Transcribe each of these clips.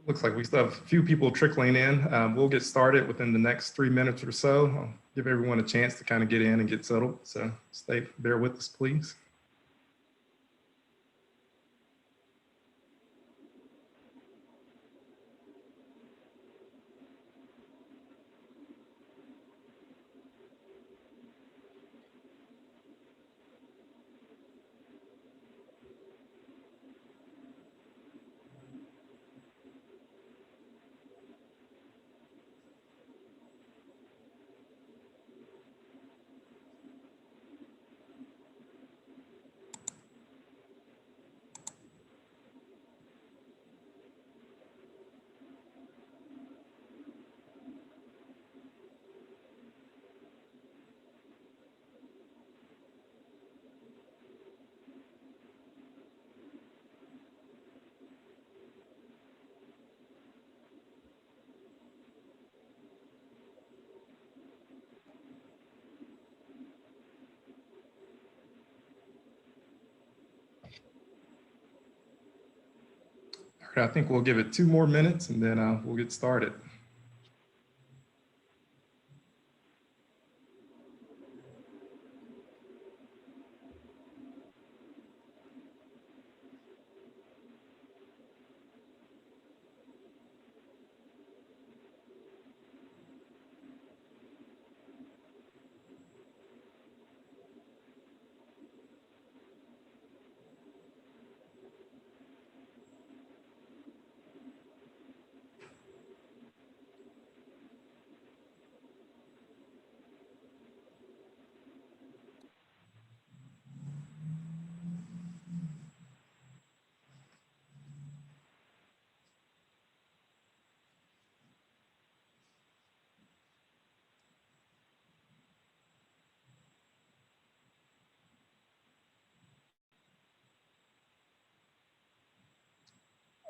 Looks like we still have a few people trickling in. We'll get started within the next 3 minutes or so. I'll give everyone a chance to kind of get in and get settled. So bear with us, please. All right, I think we'll give it 2 more minutes and then we'll get started.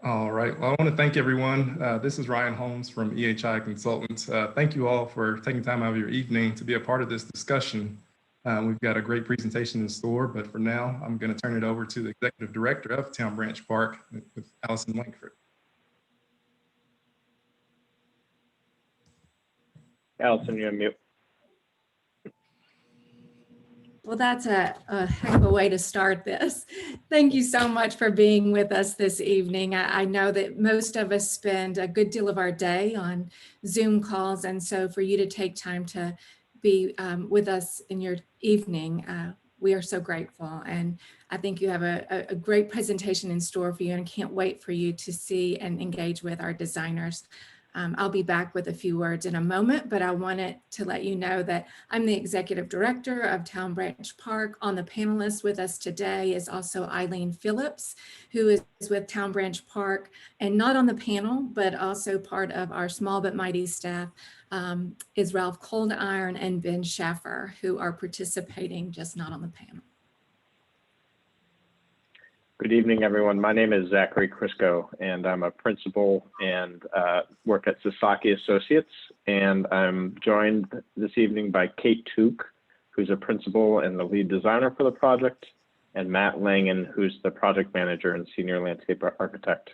All right, well, I want to thank everyone. This is Ryan Holmes from EHI Consultants. Thank you all for taking time out of your evening to be a part of this discussion. We've got a great presentation in store, but for now, I'm going to turn it over to the Executive Director of Town Branch Park with Allison Langford. Allison, you're on mute. Well, that's a heck of a way to start this. Thank you so much for being with us this evening. I know that most of us spend a good deal of our day on Zoom calls, and so for you to take time to be with us in your evening, we are so grateful. And I think you have a great presentation in store for you, and can't wait for you to see and engage with our designers. I'll be back with a few words in a moment, but I wanted to let you know that I'm the Executive Director of Town Branch Park. On the panelists with us today is also Eileen Phillips, who is with Town Branch Park, and not on the panel, but also part of our small but mighty staff is Ralph Coldiron and Ben Schaffer, who are participating, just not on the panel. Good evening, everyone. My name is Zachary Crisco, and I'm a principal and work at Sasaki Associates. And I'm joined this evening by Kate Took, who's a principal and the lead designer for the project, and Matt Langen, who's the project manager and senior landscape architect,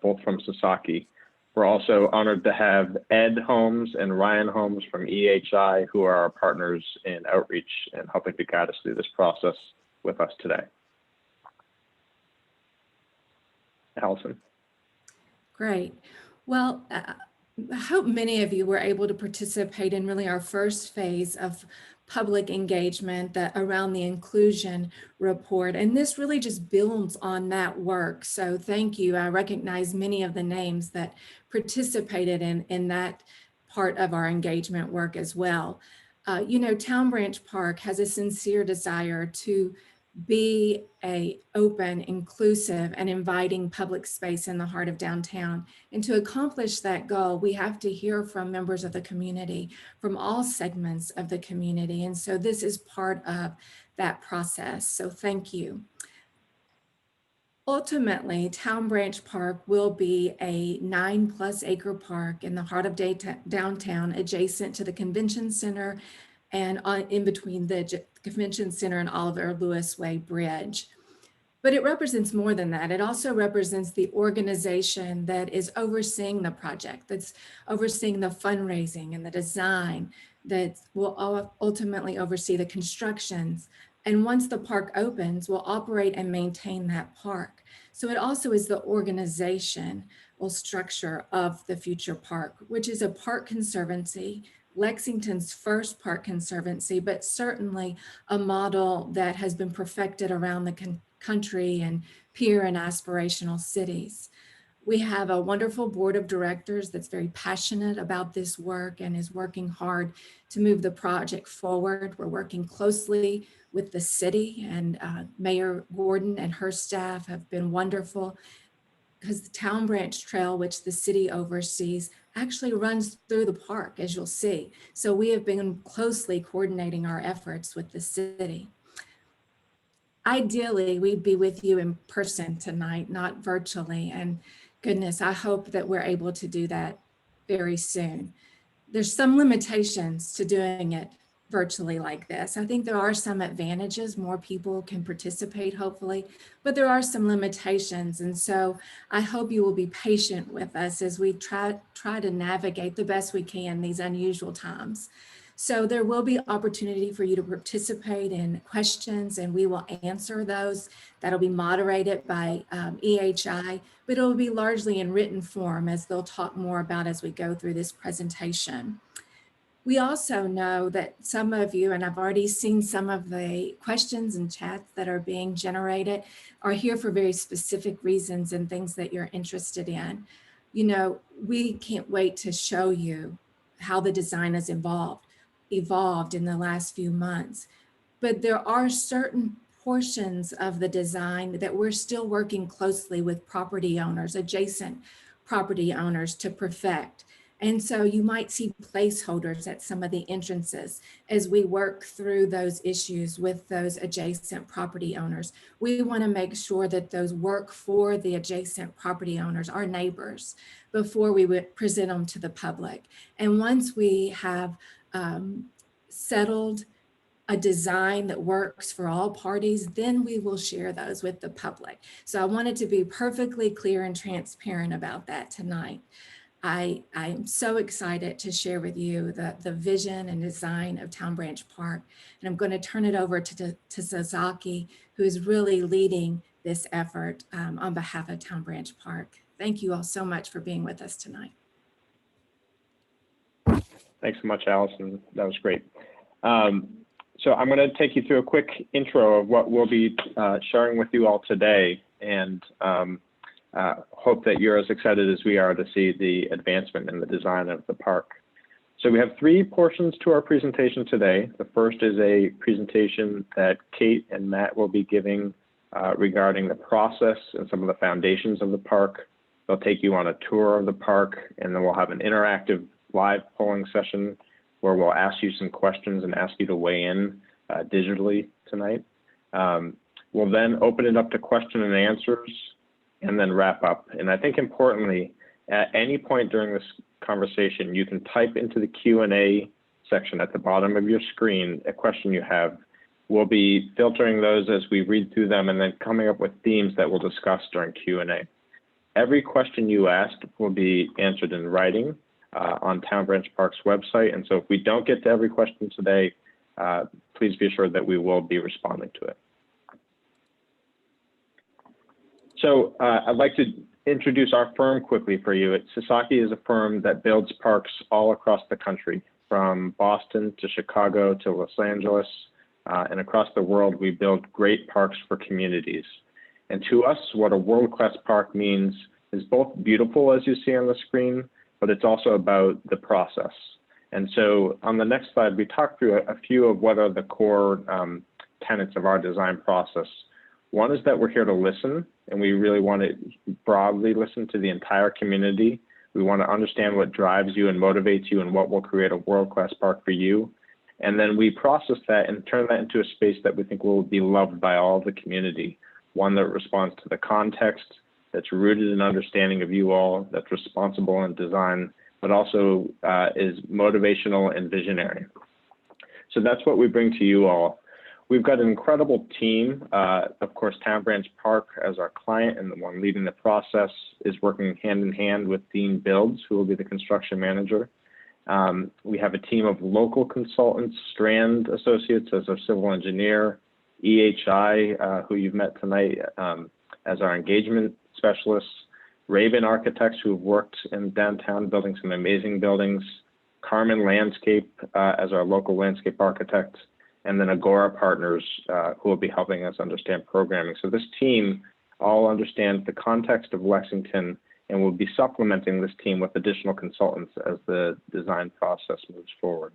both from Sasaki. We're also honored to have Ed Holmes and Ryan Holmes from EHI, who are our partners in outreach and helping to guide us through this process with us today. Allison. Great. Well, I hope many of you were able to participate in really our first phase of public engagement around the inclusion report. And this really just builds on that work. So thank you. I recognize many of the names that participated in that part of our engagement work as well. You know, Town Branch Park has a sincere desire to be a open, inclusive, and inviting public space in the heart of downtown. And to accomplish that goal, we have to hear from members of the community, from all segments of the community. And so this is part of that process. So thank you. Ultimately, Town Branch Park will be a 9+ acre park in the heart of downtown, adjacent to the convention center and in between the Convention Center and Oliver Lewis Way Bridge. But it represents more than that. It also represents the organization that is overseeing the project, that's overseeing the fundraising and the design, that will ultimately oversee the constructions. And once the park opens, will operate and maintain that park. So it also is the organizational structure of the future park, which is a park conservancy, Lexington's first park conservancy, but certainly a model that has been perfected around the country and peer and aspirational cities. We have a wonderful board of directors that's very passionate about this work and is working hard to move the project forward. We're working closely with the city, and Mayor Gordon and her staff have been wonderful, because the Town Branch Trail, which the city oversees, actually runs through the park, as you'll see. So we have been closely coordinating our efforts with the city. Ideally, we'd be with you in person tonight, not virtually. And goodness, I hope that we're able to do that very soon. There's some limitations to doing it virtually like this. I think there are some advantages. More people can participate, hopefully, but there are some limitations. And so I hope you will be patient with us as we try to navigate the best we can these unusual times. So there will be opportunity for you to participate in questions, and we will answer those. That'll be moderated by EHI, but it will be largely in written form, as they'll talk more about as we go through this presentation. We also know that some of you, and I've already seen some of the questions and chats that are being generated, are here for very specific reasons and things that you're interested in. You know, we can't wait to show you how the design has evolved in the last few months. But there are certain portions of the design that we're still working closely with property owners, adjacent property owners, to perfect. And so you might see placeholders at some of the entrances as we work through those issues with those adjacent property owners. We want to make sure that those work for the adjacent property owners, our neighbors, before we would present them to the public. And once we have settled a design that works for all parties, then we will share those with the public. So I wanted to be perfectly clear and transparent about that tonight. I'm so excited to share with you the vision and design of Town Branch Park. And I'm going to turn it over to Sasaki, who is really leading this effort on behalf of Town Branch Park. Thank you all so much for being with us tonight. Thanks so much, Allison. That was great. So I'm going to take you through a quick intro of what we'll be sharing with you all today, and hope that you're as excited as we are to see the advancement in the design of the park. So we have three portions to our presentation today. The first is a presentation that Kate and Matt will be giving regarding the process and some of the foundations of the park. They'll take you on a tour of the park, and then we'll have an interactive live polling session where we'll ask you some questions and ask you to weigh in digitally tonight. We'll then open it up to question and answers and then wrap up. And I think importantly, at any point during this conversation, you can type into the Q&A section at the bottom of your screen a question you have. We'll be filtering those as we read through them and then coming up with themes that we'll discuss during Q&A. Every question you asked will be answered in writing on Town Branch Park's website. And so if we don't get to every question today, please be assured that we will be responding to it. So I'd like to introduce our firm quickly for you. Sasaki is a firm that builds parks all across the country, from Boston to Chicago to Los Angeles, and across the world. We build great parks for communities. And to us, what a world-class park means is both beautiful, as you see on the screen, but it's also about the process. And so on the next slide, we talk through a few of what are the core tenets of our design process. One is that we're here to listen, and we really want to broadly listen to the entire community. We want to understand what drives you and motivates you and what will create a world-class park for you. And then we process that and turn that into a space that we think will be loved by all the community, one that responds to the context, that's rooted in understanding of you all, that's responsible in design, but also is motivational and visionary. So that's what we bring to you all. We've got an incredible team. Of course, Town Branch Park as our client and the one leading the process is working hand in hand with Dean Builds, who will be the construction manager. We have a team of local consultants, Strand Associates as our civil engineer, EHI, who you've met tonight, as our engagement specialists, Raven Architects, who have worked in downtown building some amazing buildings, Carmen Landscape as our local landscape architect, and then Agora Partners, who will be helping us understand programming. So this team all understands the context of Lexington, and we'll be supplementing this team with additional consultants as the design process moves forward.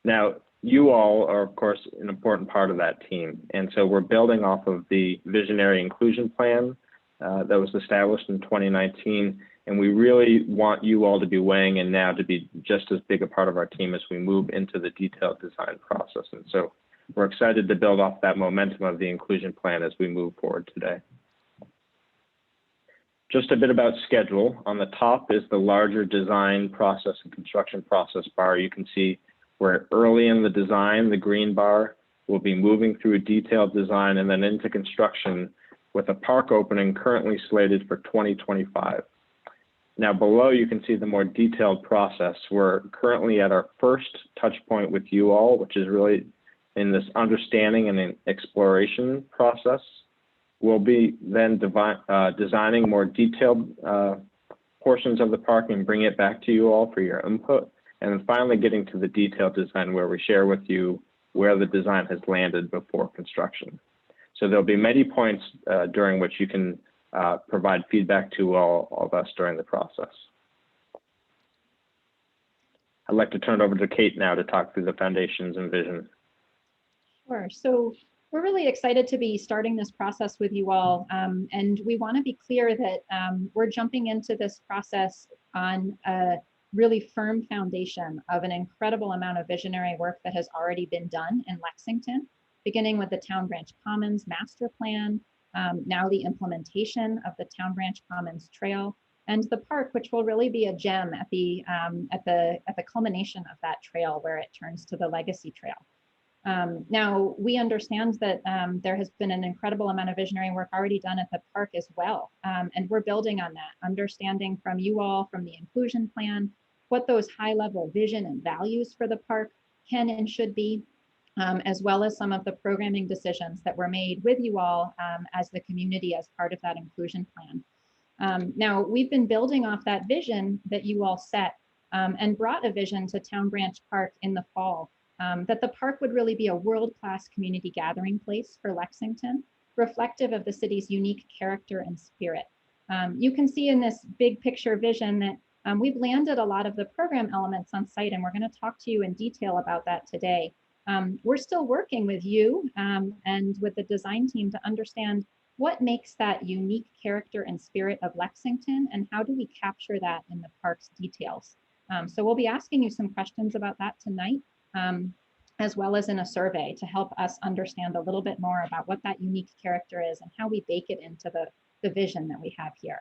Now, you all are, of course, an important part of that team. And so we're building off of the visionary inclusion plan that was established in 2019. And we really want you all to be weighing in now to be just as big a part of our team as we move into the detailed design process. And so we're excited to build off that momentum of the inclusion plan as we move forward today. Just a bit about schedule. On the top is the larger design process and construction process bar. You can see we're early in the design, the green bar. We'll be moving through a detailed design and then into construction with a park opening currently slated for 2025. Now below you can see the more detailed process. We're currently at our first touch point with you all, which is really in this understanding and an exploration process. We'll be then designing more detailed portions of the park and bring it back to you all for your input. And then finally getting to the detailed design where we share with you where the design has landed before construction. So there'll be many points during which you can provide feedback to all of us during the process. I'd like to turn it over to Kate now to talk through the foundations and vision. Sure. So we're really excited to be starting this process with you all. And we want to be clear that we're jumping into this process on a really firm foundation of an incredible amount of visionary work that has already been done in Lexington, beginning with the Town Branch Commons master plan, now the implementation of the Town Branch Commons Trail, and the park, which will really be a gem at the culmination of that trail where it turns to the Legacy Trail. Now, we understand that there has been an incredible amount of visionary work already done at the park as well, and we're building on that, understanding from you all, from the inclusion plan, what those high-level vision and values for the park can and should be, as well as some of the programming decisions that were made with you all as the community as part of that inclusion plan. Now, we've been building off that vision that you all set and brought a vision to Town Branch Park in the fall, that the park would really be a world-class community gathering place for Lexington, reflective of the city's unique character and spirit. You can see in this big picture vision that we've landed a lot of the program elements on site, and we're going to talk to you in detail about that today. We're still working with you and with the design team to understand what makes that unique character and spirit of Lexington, and how do we capture that in the park's details. So we'll be asking you some questions about that tonight, as well as in a survey to help us understand a little bit more about what that unique character is and how we bake it into the vision that we have here.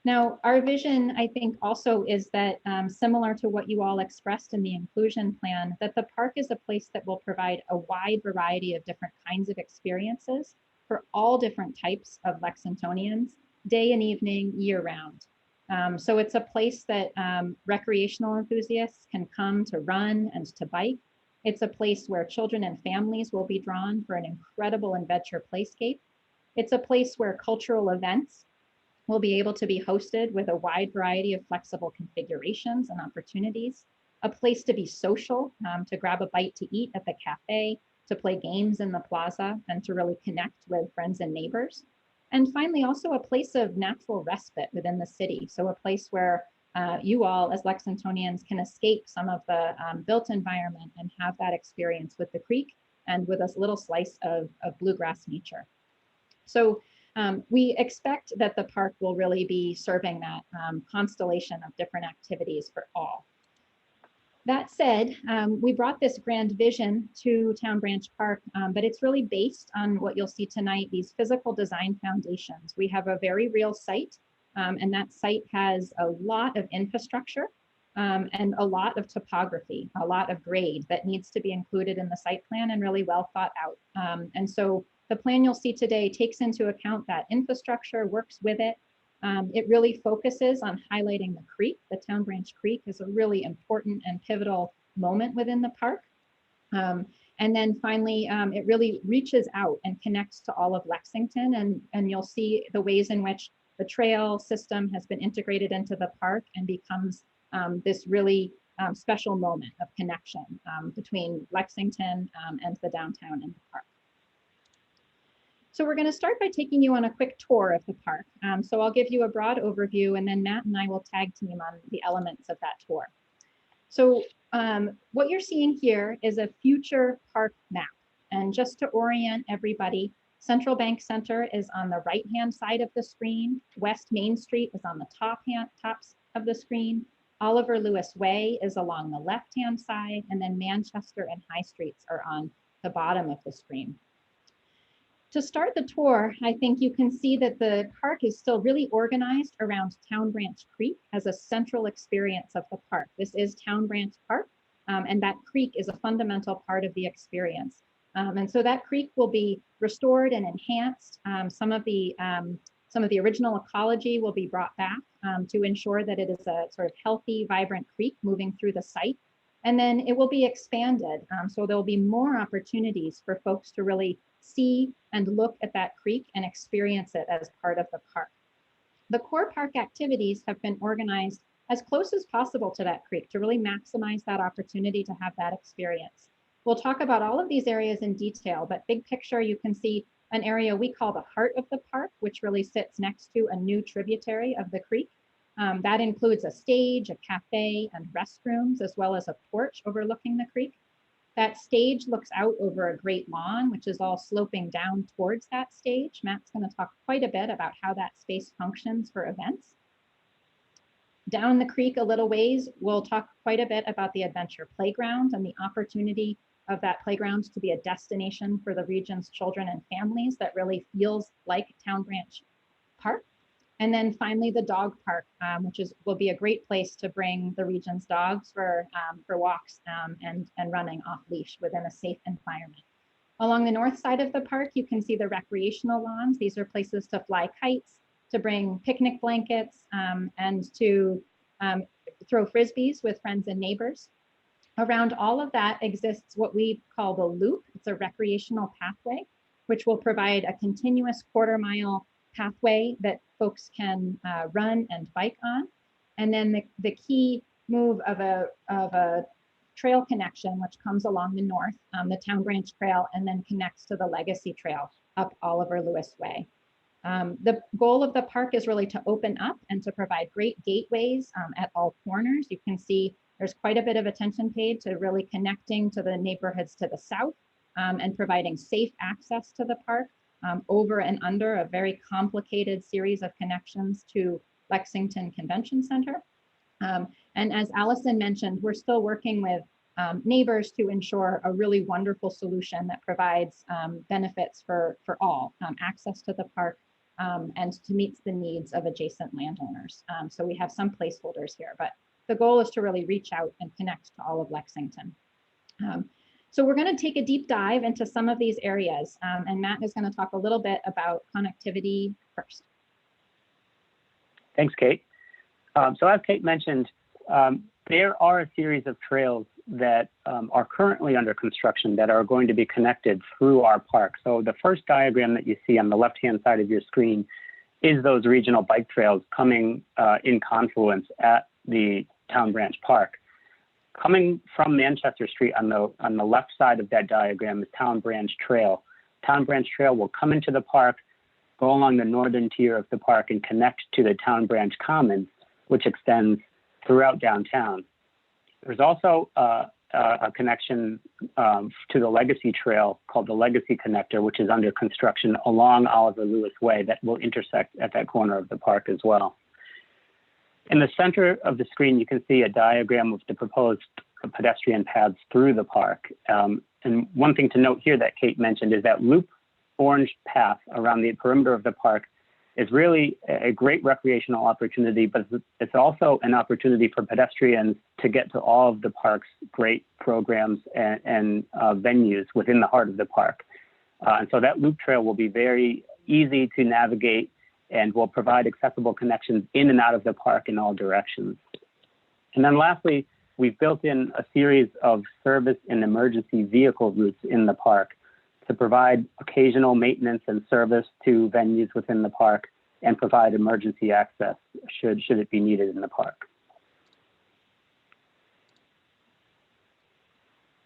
Now, our vision, I think, also is that similar to what you all expressed in the inclusion plan, that the park is a place that will provide a wide variety of different kinds of experiences for all different types of Lexingtonians, day and evening, year round. So it's a place that recreational enthusiasts can come to run and to bike. It's a place where children and families will be drawn for an incredible adventure playscape. It's a place where cultural events will be able to be hosted with a wide variety of flexible configurations and opportunities, a place to be social, to grab a bite to eat at the cafe, to play games in the plaza, and to really connect with friends and neighbors. And finally, also a place of natural respite within the city. So a place where you all as Lexingtonians can escape some of the built environment and have that experience with the creek and with a little slice of bluegrass nature. So we expect that the park will really be serving that constellation of different activities for all. That said, we brought this grand vision to Town Branch Park, but it's really based on what you'll see tonight, these physical design foundations. We have a very real site, and that site has a lot of infrastructure and a lot of topography, a lot of grade that needs to be included in the site plan and really well thought out. And so the plan you'll see today takes into account that infrastructure, works with it. It really focuses on highlighting the creek. The Town Branch Creek is a really important and pivotal moment within the park. And then finally, it really reaches out and connects to all of Lexington, and you'll see the ways in which the trail system has been integrated into the park and becomes this really special moment of connection between Lexington and the downtown and the park. So we're going to start by taking you on a quick tour of the park. So I'll give you a broad overview, and then Matt and I will tag team on the elements of that tour. So what you're seeing here is a future park map. And just to orient everybody, Central Bank Center is on the right-hand side of the screen. West Main Street is on the tops of the screen. Oliver Lewis Way is along the left-hand side, and then Manchester and High Streets are on the bottom of the screen. To start the tour, I think you can see that the park is still really organized around Town Branch Creek as a central experience of the park. This is Town Branch Park, and that creek is a fundamental part of the experience. And so that creek will be restored and enhanced. Some of the original ecology will be brought back to ensure that it is a sort of healthy, vibrant creek moving through the site. And then it will be expanded. So there'll be more opportunities for folks to really see and look at that creek and experience it as part of the park. The core park activities have been organized as close as possible to that creek to really maximize that opportunity to have that experience. We'll talk about all of these areas in detail, but big picture, you can see an area we call the heart of the park, which really sits next to a new tributary of the creek. That includes a stage, a cafe, and restrooms, as well as a porch overlooking the creek. That stage looks out over a great lawn, which is all sloping down towards that stage. Matt's going to talk quite a bit about how that space functions for events. Down the creek a little ways, we'll talk quite a bit about the adventure playground and the opportunity of that playground to be a destination for the region's children and families that really feels like Town Branch Park. And then finally, the dog park, which will be a great place to bring the region's dogs for walks and running off leash within a safe environment. Along the north side of the park, you can see the recreational lawns. These are places to fly kites, to bring picnic blankets, and to throw frisbees with friends and neighbors. Around all of that exists what we call the Loop. It's a recreational pathway, which will provide a continuous quarter-mile pathway that folks can run and bike on. And then the key move of a trail connection, which comes along the north, the Town Branch Trail, and then connects to the Legacy Trail up Oliver Lewis Way. The goal of the park is really to open up and to provide great gateways at all corners. You can see there's quite a bit of attention paid to really connecting to the neighborhoods to the south and providing safe access to the park over and under a very complicated series of connections to Lexington Convention Center. And as Allison mentioned, we're still working with neighbors to ensure a really wonderful solution that provides benefits for all, access to the park and to meet the needs of adjacent landowners. So we have some placeholders here, but the goal is to really reach out and connect to all of Lexington. So we're going to take a deep dive into some of these areas, and Matt is going to talk a little bit about connectivity first. Thanks, Kate. So as Kate mentioned, there are a series of trails that are currently under construction that are going to be connected through our park. So the first diagram that you see on the left-hand side of your screen is those regional bike trails coming in confluence at the Town Branch Park. Coming from Manchester Street on the left side of that diagram is Town Branch Trail. Town Branch Trail will come into the park, go along the northern tier of the park, and connect to the Town Branch Commons, which extends throughout downtown. There's also a connection to the Legacy Trail called the Legacy Connector, which is under construction along Oliver Lewis Way that will intersect at that corner of the park as well. In the center of the screen, you can see a diagram of the proposed pedestrian paths through the park. And one thing to note here that Kate mentioned is that loop orange path around the perimeter of the park is really a great recreational opportunity, but it's also an opportunity for pedestrians to get to all of the park's great programs and venues within the heart of the park. And so that loop trail will be very easy to navigate and will provide accessible connections in and out of the park in all directions. And then lastly, we've built in a series of service and emergency vehicle routes in the park to provide occasional maintenance and service to venues within the park and provide emergency access should it be needed in the park.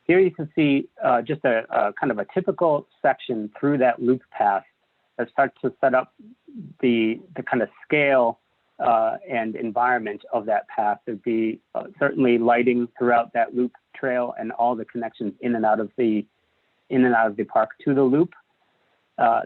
Here you can see just a kind of a typical section through that loop path that starts to set up the kind of scale and environment of that path. There'd be certainly lighting throughout that loop trail and all the connections in and out of the park to the loop.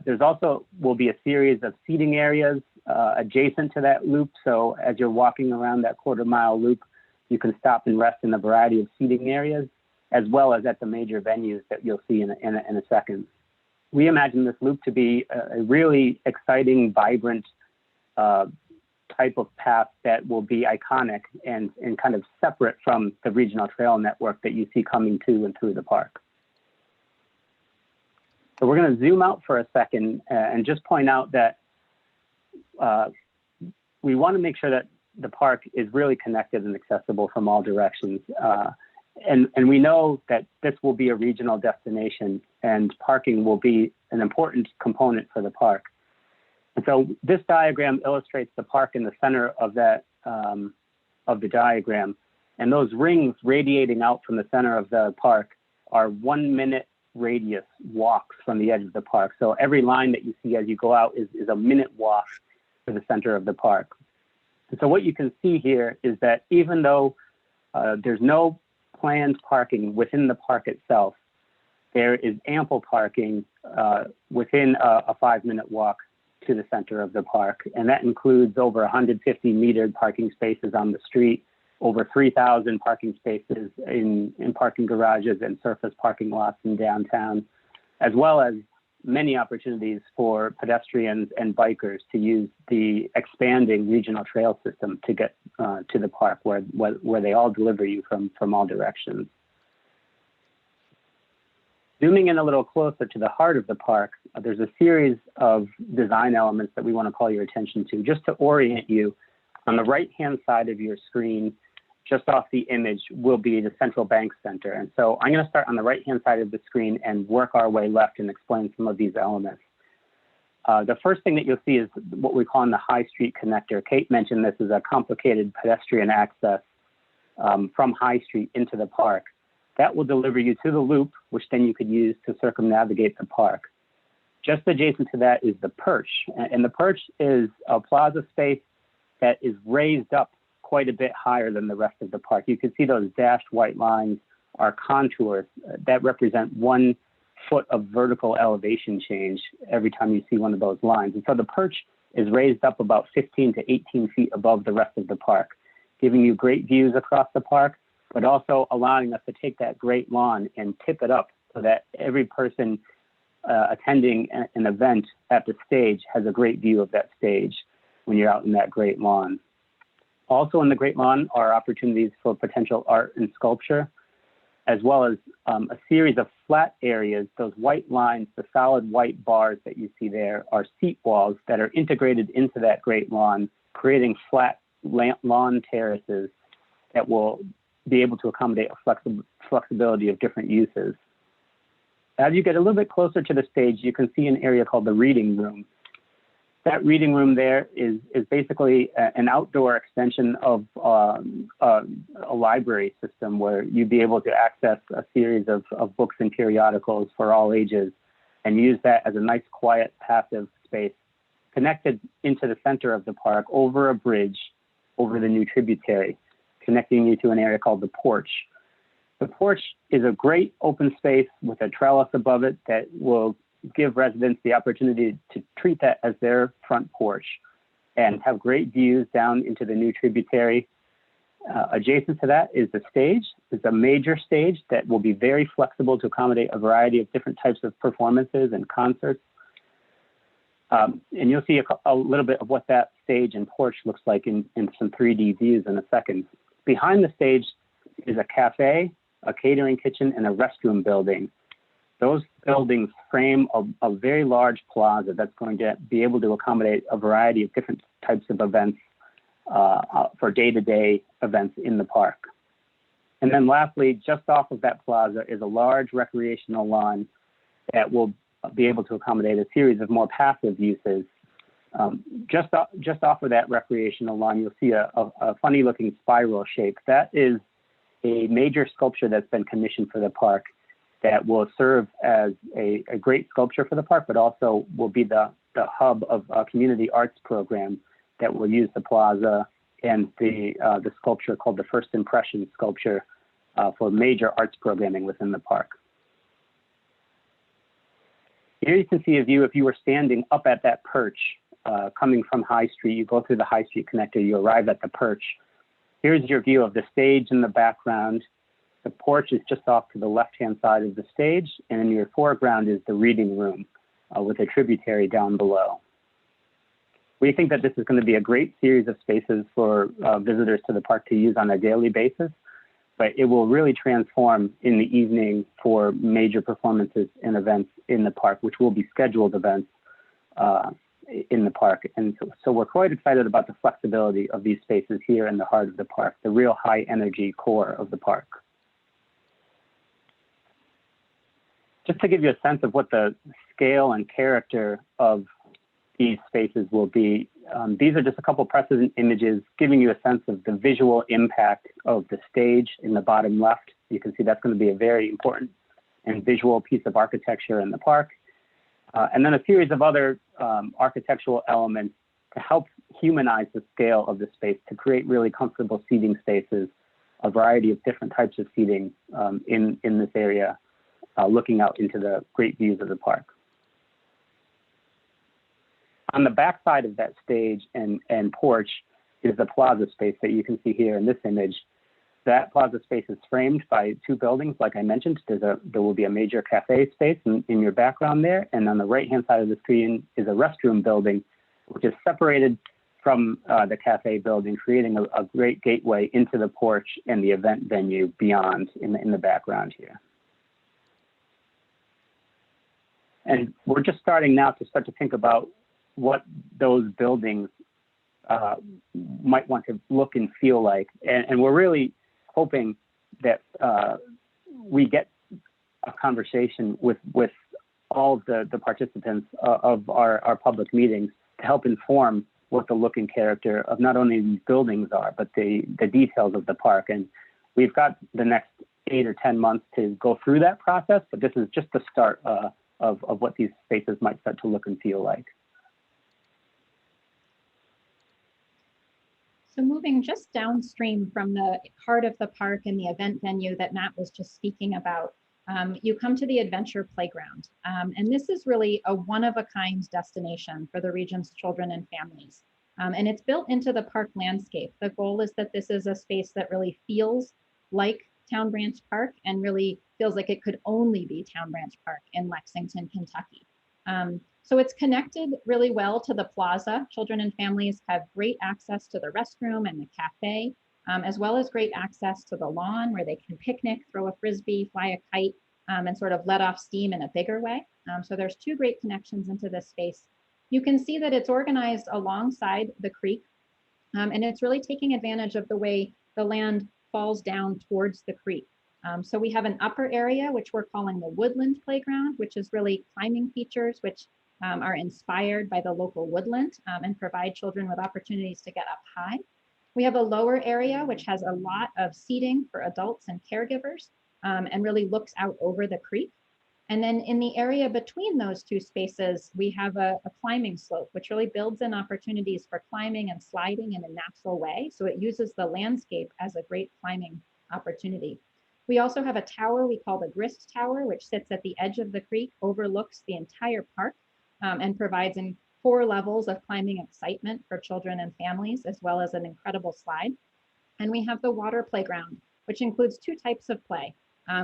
There's also will be a series of seating areas adjacent to that loop. So as you're walking around that quarter-mile loop, you can stop and rest in a variety of seating areas, as well as at the major venues that you'll see in a second. We imagine this loop to be a really exciting, vibrant type of path that will be iconic and kind of separate from the regional trail network that you see coming to and through the park. So we're going to zoom out for a second and just point out that we want to make sure that the park is really connected and accessible from all directions. And we know that this will be a regional destination and parking will be an important component for the park. And so this diagram illustrates the park in the center of that of the diagram. And those rings radiating out from the center of the park are 1 minute radius walks from the edge of the park. So every line that you see as you go out is a minute walk to the center of the park. And so what you can see here is that even though there's no planned parking within the park itself, there is ample parking within a 5-minute walk to the center of the park. And that includes over 150 metered parking spaces on the street, over 3,000 parking spaces in parking garages and surface parking lots in downtown, as well as many opportunities for pedestrians and bikers to use the expanding regional trail system to get to the park where they all deliver you from all directions. Zooming in a little closer to the heart of the park, there's a series of design elements that we want to call your attention to. Just to orient you, on the right-hand side of your screen, just off the image, will be the Central Bank Center. And so I'm going to start on the right-hand side of the screen and work our way left and explain some of these elements. The first thing that you'll see is what we call the High Street Connector. Kate mentioned this is a complicated pedestrian access from High Street into the park. That will deliver you to the loop, which then you could use to circumnavigate the park. Just adjacent to that is the Perch. And the Perch is a plaza space that is raised up quite a bit higher than the rest of the park. You can see those dashed white lines are contours that represent 1 foot of vertical elevation change every time you see one of those lines. And so the Perch is raised up about 15 to 18 feet above the rest of the park, giving you great views across the park, but also allowing us to take that great lawn and tip it up so that every person attending an event at the stage has a great view of that stage when you're out in that great lawn. Also in the Great Lawn are opportunities for potential art and sculpture, as well as a series of flat areas. Those white lines, the solid white bars that you see there, are seat walls that are integrated into that Great Lawn, creating flat lawn terraces that will be able to accommodate a flexibility of different uses. As you get a little bit closer to the stage, you can see an area called the Reading Room. That reading room there is basically an outdoor extension of a library system where you'd be able to access a series of books and periodicals for all ages and use that as a nice, quiet, passive space connected into the center of the park over a bridge over the new tributary, connecting you to an area called the Porch. The Porch is a great open space with a trellis above it that will give residents the opportunity to treat that as their front porch and have great views down into the new tributary. Adjacent to that is the stage. It's a major stage that will be very flexible to accommodate a variety of different types of performances and concerts. And you'll see a little bit of what that stage and porch looks like in some 3D views in a second. Behind the stage is a cafe, a catering kitchen, and a restroom building. Those buildings frame a very large plaza that's going to be able to accommodate a variety of different types of events for day-to-day events in the park. And then lastly, just off of that plaza is a large recreational lawn that will be able to accommodate a series of more passive uses. Just off of that recreational lawn, you'll see a funny looking spiral shape. That is a major sculpture that's been commissioned for the park that will serve as a great sculpture for the park, but also will be the hub of a community arts program that will use the plaza and the sculpture called the First Impression sculpture for major arts programming within the park. Here you can see a view if you were standing up at that perch, coming from High Street, you go through the High Street connector, you arrive at the perch. Here's your view of the stage in the background. The porch is just off to the left-hand side of the stage, and in your foreground is the reading room with a tributary down below. We think that this is going to be a great series of spaces for visitors to the park to use on a daily basis, but it will really transform in the evening for major performances and events in the park, which will be scheduled events in the park. And so we're quite excited about the flexibility of these spaces here in the heart of the park, the real high energy core of the park. Just to give you a sense of what the scale and character of these spaces will be, these are just a couple precedent images giving you a sense of the visual impact of the stage in the bottom left. You can see that's going to be a very important and visual piece of architecture in the park. And then a series of other architectural elements to help humanize the scale of the space, to create really comfortable seating spaces, a variety of different types of seating in this area, looking out into the great views of the park. On the back side of that stage and porch is the plaza space that you can see here in this image. That plaza space is framed by two buildings, like I mentioned. There will be a major cafe space in your background there, and on the right-hand side of the screen is a restroom building, which is separated from the cafe building, creating a great gateway into the porch and the event venue beyond in the background here. And we're just starting now to think about what those buildings might want to look and feel like. And we're really hoping that we get a conversation with all of the participants of our public meetings to help inform what the look and character of not only these buildings are, but the details of the park. And we've got the next 8 or 10 months to go through that process, but this is just the start of what these spaces might start to look and feel like. So moving just downstream from the heart of the park and the event venue that Matt was just speaking about, you come to the Adventure Playground. And this is really a one-of-a-kind destination for the region's children and families. And it's built into the park landscape. The goal is that this is a space that really feels like Town Branch Park and really feels like it could only be Town Branch Park in Lexington, Kentucky. So it's connected really well to the plaza. Children and families have great access to the restroom and the cafe, as well as great access to the lawn where they can picnic, throw a Frisbee, fly a kite, and sort of let off steam in a bigger way. So there's two great connections into this space. You can see that it's organized alongside the creek, and it's really taking advantage of the way the land falls down towards the creek. So we have an upper area, which we're calling the Woodland Playground, which is really climbing features, which are inspired by the local woodland and provide children with opportunities to get up high. We have a lower area, which has a lot of seating for adults and caregivers and really looks out over the creek. And then in the area between those two spaces, we have a climbing slope, which really builds in opportunities for climbing and sliding in a natural way. So it uses the landscape as a great climbing opportunity. We also have a tower we call the Grist Tower, which sits at the edge of the creek, overlooks the entire park, and provides in 4 levels of climbing excitement for children and families, as well as an incredible slide. And we have the water playground, which includes 2 types of play.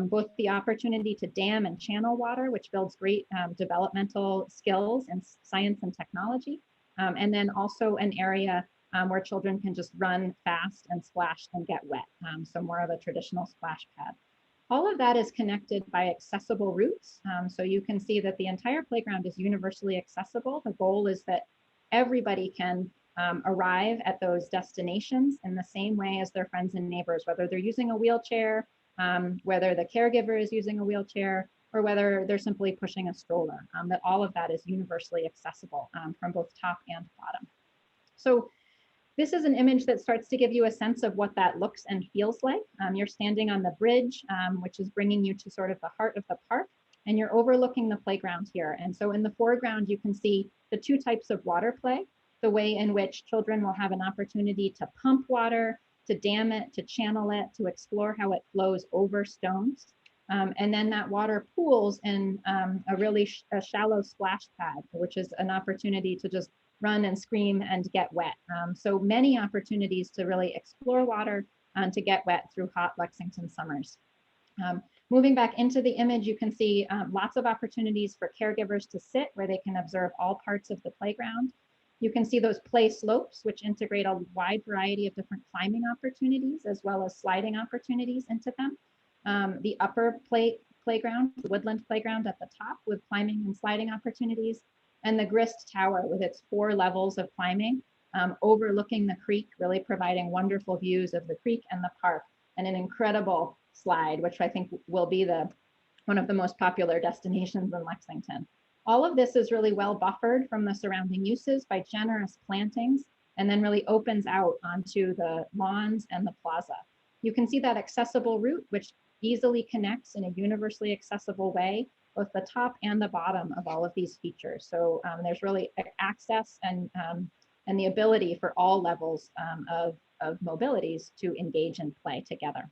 both the opportunity to dam and channel water, which builds great developmental skills in science and technology, and then also an area where children can just run fast and splash and get wet, so more of a traditional splash pad. All of that is connected by accessible routes. So you can see that the entire playground is universally accessible. The goal is that everybody can arrive at those destinations in the same way as their friends and neighbors, whether they're using a wheelchair, whether the caregiver is using a wheelchair, or whether they're simply pushing a stroller, that all of that is universally accessible from both top and bottom. So this is an image that starts to give you a sense of what that looks and feels like. You're standing on the bridge, which is bringing you to sort of the heart of the park, and you're overlooking the playground here. And so in the foreground, you can see the two types of water play, the way in which children will have an opportunity to pump water, to dam it, to channel it, to explore how it flows over stones. And then that water pools in a really shallow splash pad, which is an opportunity to just run and scream and get wet. So many opportunities to really explore water and to get wet through hot Lexington summers. Moving back into the image, you can see lots of opportunities for caregivers to sit where they can observe all parts of the playground. You can see those play slopes, which integrate a wide variety of different climbing opportunities, as well as sliding opportunities into them. The upper playground, the woodland playground at the top with climbing and sliding opportunities, and the Grist Tower with its 4 levels of climbing, overlooking the creek, really providing wonderful views of the creek and the park, and an incredible slide, which I think will be one of the most popular destinations in Lexington. All of this is really well buffered from the surrounding uses by generous plantings, and then really opens out onto the lawns and the plaza. You can see that accessible route, which easily connects in a universally accessible way, both the top and the bottom of all of these features. So there's really access and the ability for all levels of mobilities to engage and play together.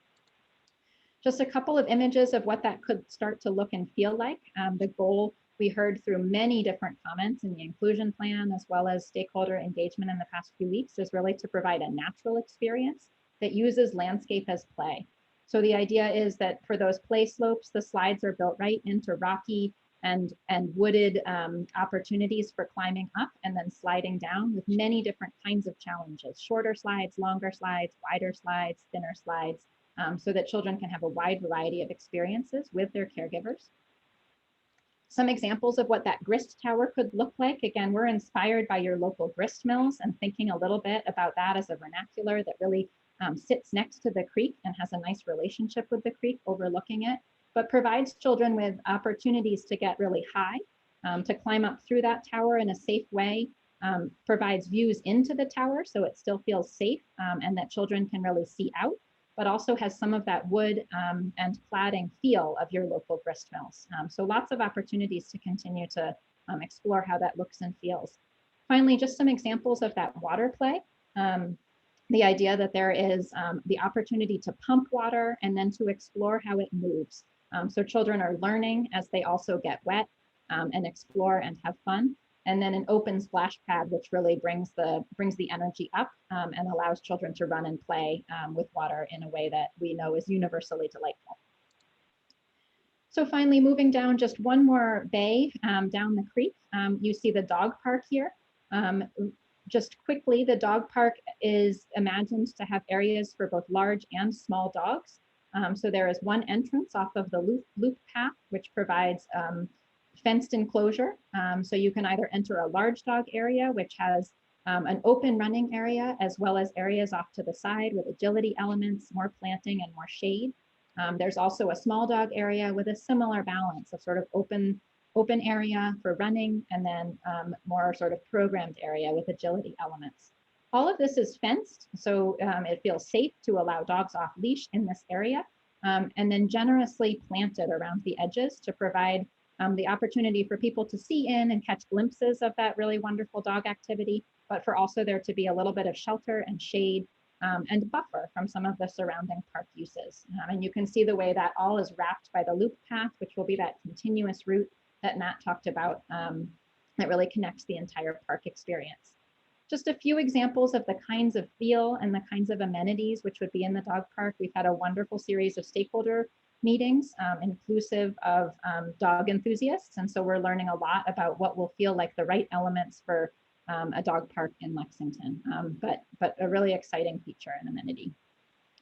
Just a couple of images of what that could start to look and feel like. The goal we heard through many different comments in the inclusion plan, as well as stakeholder engagement in the past few weeks, is really to provide a natural experience that uses landscape as play. So the idea is that for those play slopes, the slides are built right into rocky and wooded opportunities for climbing up and then sliding down with many different kinds of challenges, shorter slides, longer slides, wider slides, thinner slides, so that children can have a wide variety of experiences with their caregivers. Some examples of what that grist tower could look like. Again, we're inspired by your local grist mills and thinking a little bit about that as a vernacular that really sits next to the creek and has a nice relationship with the creek overlooking it, but provides children with opportunities to get really high, to climb up through that tower in a safe way, provides views into the tower so it still feels safe and that children can really see out, but also has some of that wood and cladding feel of your local grist mills. So lots of opportunities to continue to explore how that looks and feels. Finally, just some examples of that water play. The idea that there is the opportunity to pump water and then to explore how it moves. So children are learning as they also get wet and explore and have fun. And then an open splash pad, which really brings the energy up and allows children to run and play with water in a way that we know is universally delightful. So finally, moving down just one more bay down the creek, you see the dog park here. Just quickly, the dog park is imagined to have areas for both large and small dogs. So there is one entrance off of the loop path, which provides fenced enclosure. So you can either enter a large dog area, which has an open running area, as well as areas off to the side with agility elements, more planting and more shade. There's also a small dog area with a similar balance of sort of open area for running and then more sort of programmed area with agility elements. All of this is fenced, so it feels safe to allow dogs off leash in this area, and then generously planted around the edges to provide the opportunity for people to see in and catch glimpses of that really wonderful dog activity, but for also there to be a little bit of shelter and shade and buffer from some of the surrounding park uses. And you can see the way that all is wrapped by the loop path, which will be that continuous route that Matt talked about that really connects the entire park experience. Just a few examples of the kinds of feel and the kinds of amenities which would be in the dog park. We've had a wonderful series of stakeholder meetings, inclusive of dog enthusiasts. And so we're learning a lot about what will feel like the right elements for a dog park in Lexington, but a really exciting feature and amenity.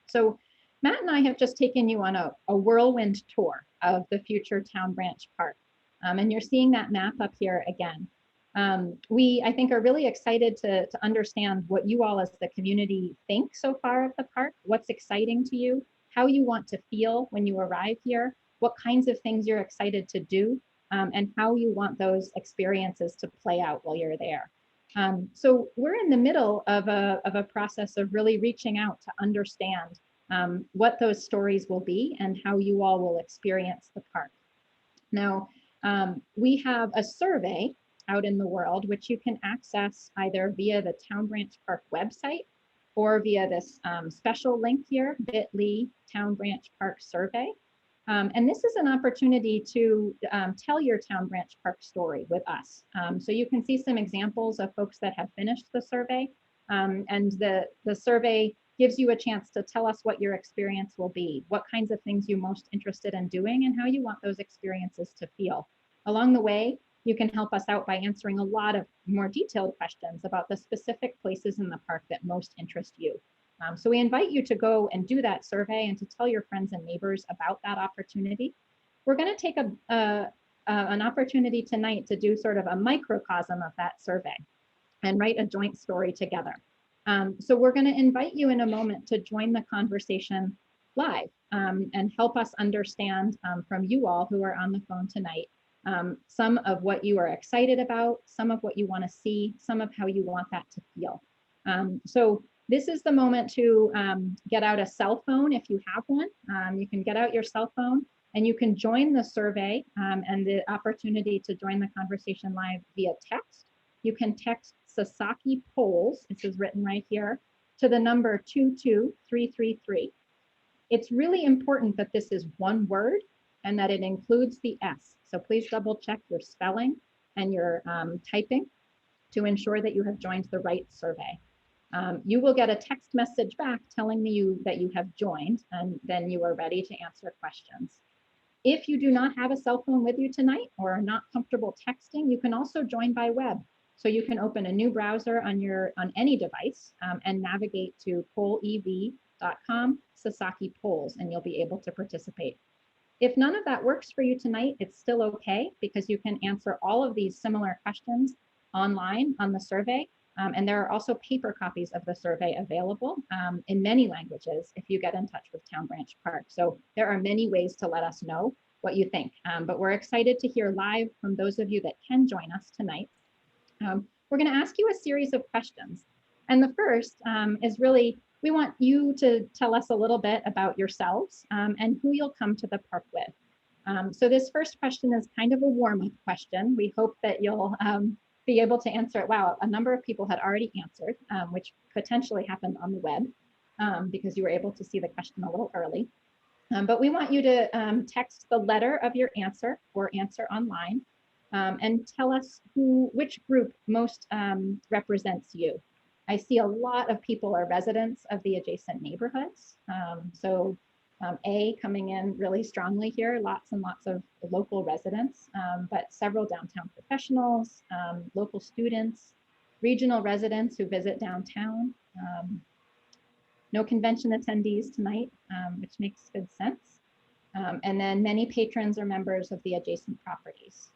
So Matt and I have just taken you on a whirlwind tour of the future Town Branch Park. And you're seeing that map up here again. We, I think, are really excited to understand what you all as the community think so far of the park, what's exciting to you, how you want to feel when you arrive here, what kinds of things you're excited to do, and how you want those experiences to play out while you're there. So we're in the middle of a process of really reaching out to understand what those stories will be and how you all will experience the park. Now, we have a survey out in the world, which you can access either via the Town Branch Park website or via this special link here, bit.ly Town Branch Park Survey. And this is an opportunity to tell your Town Branch Park story with us. So you can see some examples of folks that have finished the survey. And the survey gives you a chance to tell us what your experience will be, what kinds of things you're most interested in doing, and how you want those experiences to feel. Along the way, you can help us out by answering a lot of more detailed questions about the specific places in the park that most interest you. So we invite you to go and do that survey and to tell your friends and neighbors about that opportunity. We're going to take an opportunity tonight to do sort of a microcosm of that survey and write a joint story together. So we're going to invite you in a moment to join the conversation live and help us understand from you all who are on the phone tonight some of what you are excited about, some of what you want to see, some of how you want that to feel. So this is the moment to get out a cell phone if you have one. You can get out your cell phone and you can join the survey and the opportunity to join the conversation live via text. You can text Sasaki Polls, this is written right here, to the number 22333. It's really important that this is one word and that it includes the S. So please double check your spelling and your typing to ensure that you have joined the right survey. You will get a text message back telling you that you have joined, and then you are ready to answer questions. If you do not have a cell phone with you tonight or are not comfortable texting, you can also join by web. So you can open a new browser on any device and navigate to pollev.com Sasaki Polls, and you'll be able to participate. If none of that works for you tonight, it's still okay because you can answer all of these similar questions online on the survey. And there are also paper copies of the survey available in many languages if you get in touch with Town Branch Park. So there are many ways to let us know what you think. But we're excited to hear live from those of you that can join us tonight. We're going to ask you a series of questions. And the first is really, we want you to tell us a little bit about yourselves and who you'll come to the park with. So this first question is kind of a warm-up question. We hope that you'll be able to answer it. Wow, a number of people had already answered, which potentially happened on the web because you were able to see the question a little early. But we want you to text the letter of your answer or answer online and tell us which group most represents you. I see a lot of people are residents of the adjacent neighborhoods. A coming in really strongly here, lots and lots of local residents, but several downtown professionals, local students, regional residents who visit downtown. No convention attendees tonight, which makes good sense. And then many patrons or members of the adjacent properties.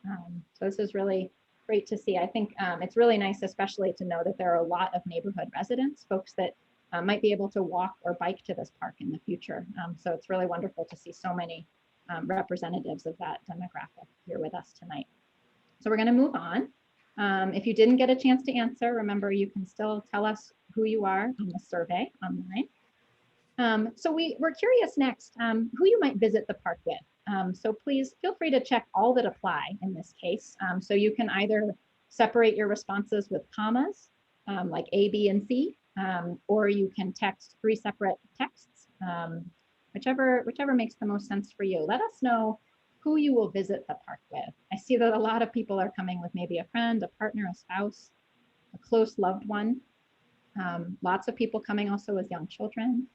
So this is really great to see. I think it's really nice, especially to know that there are a lot of neighborhood residents, folks that might be able to walk or bike to this park in the future. So it's really wonderful to see so many representatives of that demographic here with us tonight. So we're going to move on. If you didn't get a chance to answer, remember you can still tell us who you are on the survey online. So we're curious next who you might visit the park with. So please feel free to check all that apply in this case. So you can either separate your responses with commas, like A, B, and C, or you can text 3 separate texts, whichever makes the most sense for you. Let us know who you will visit the park with. I see that a lot of people are coming with maybe a friend, a partner, a spouse, a close loved one. Lots of people coming also as young children.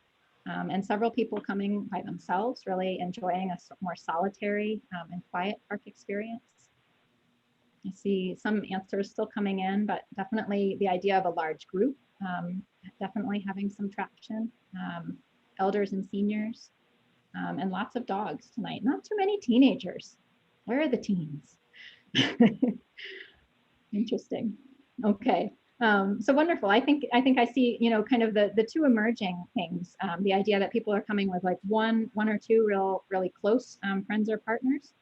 and several people coming by themselves, really enjoying a more solitary and quiet park experience. I see some answers still coming in, but definitely the idea of a large group, definitely having some traction. Elders and seniors, and lots of dogs tonight. Not too many teenagers. Where are the teens? Interesting. Okay. So wonderful. I think I see, you know, kind of the two emerging things. The idea that people are coming with like one or two really close friends or partners,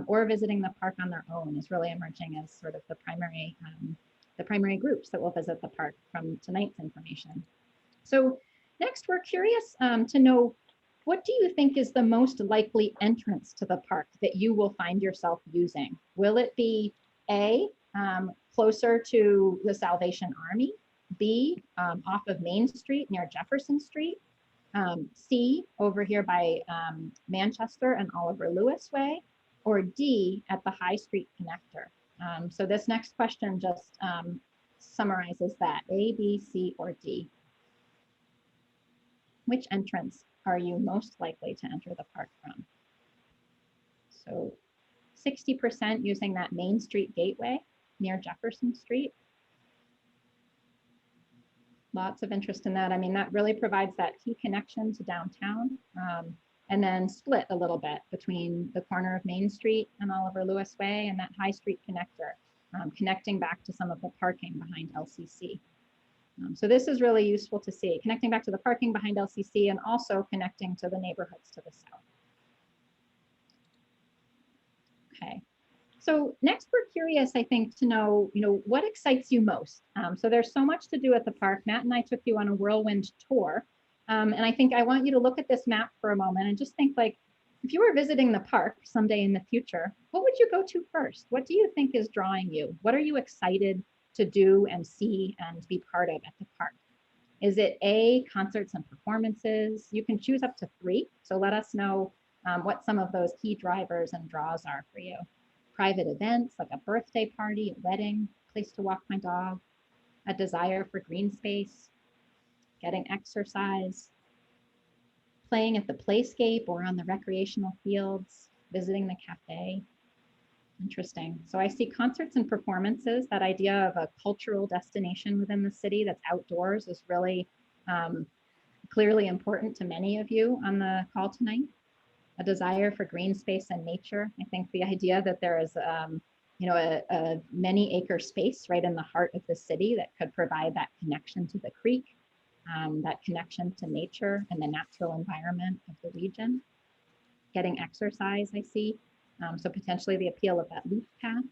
or visiting the park on their own is really emerging as sort of the primary groups that will visit the park from tonight's information. So next, we're curious to know, what do you think is the most likely entrance to the park that you will find yourself using? Will it be A, closer to the Salvation Army, B, off of Main Street near Jefferson Street, C, over here by Manchester and Oliver Lewis Way, or D, at the High Street Connector? So this next question just summarizes that, A, B, C, or D. Which entrance are you most likely to enter the park from? So 60% using that Main Street gateway near Jefferson Street. Lots of interest in that. I mean, that really provides that key connection to downtown, and then split a little bit between the corner of Main Street and Oliver Lewis Way and that High Street connector, connecting back to some of the parking behind LCC. So this is really useful to see, connecting back to the parking behind LCC and also connecting to the neighborhoods to the south. Okay, so next we're curious, I think, to know, you know, what excites you most? So there's so much to do at the park. Matt and I took you on a whirlwind tour. And I think I want you to look at this map for a moment and just think, like, if you were visiting the park someday in the future, what would you go to first? What do you think is drawing you? What are you excited to do and see and be part of at the park? Is it A, concerts and performances? You can choose up to 3. So let us know what some of those key drivers and draws are for you. Private events like a birthday party, a wedding, place to walk my dog, a desire for green space, getting exercise, playing at the playscape or on the recreational fields, visiting the cafe. Interesting. So I see concerts and performances. That idea of a cultural destination within the city that's outdoors is really clearly important to many of you on the call tonight. A desire for green space and nature. I think the idea that there is you know, a many acre space right in the heart of the city that could provide that connection to the creek, that connection to nature and the natural environment of the region. Getting exercise, I see. So potentially the appeal of that loop path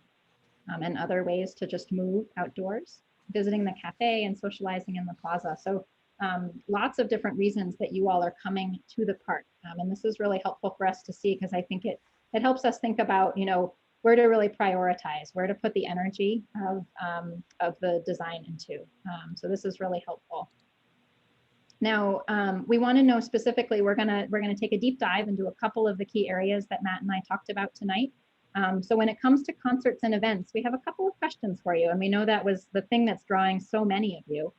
and other ways to just move outdoors, visiting the cafe and socializing in the plaza. So lots of different reasons that you all are coming to the park. And this is really helpful for us to see, because I think it helps us think about, you know, where to really prioritize, where to put the energy of the design into. So this is really helpful. Now, we want to know specifically, we're gonna take a deep dive into a couple of the key areas that Matt and I talked about tonight. So when it comes to concerts and events, we have a couple of questions for you, and we know that was the thing that's drawing so many of you.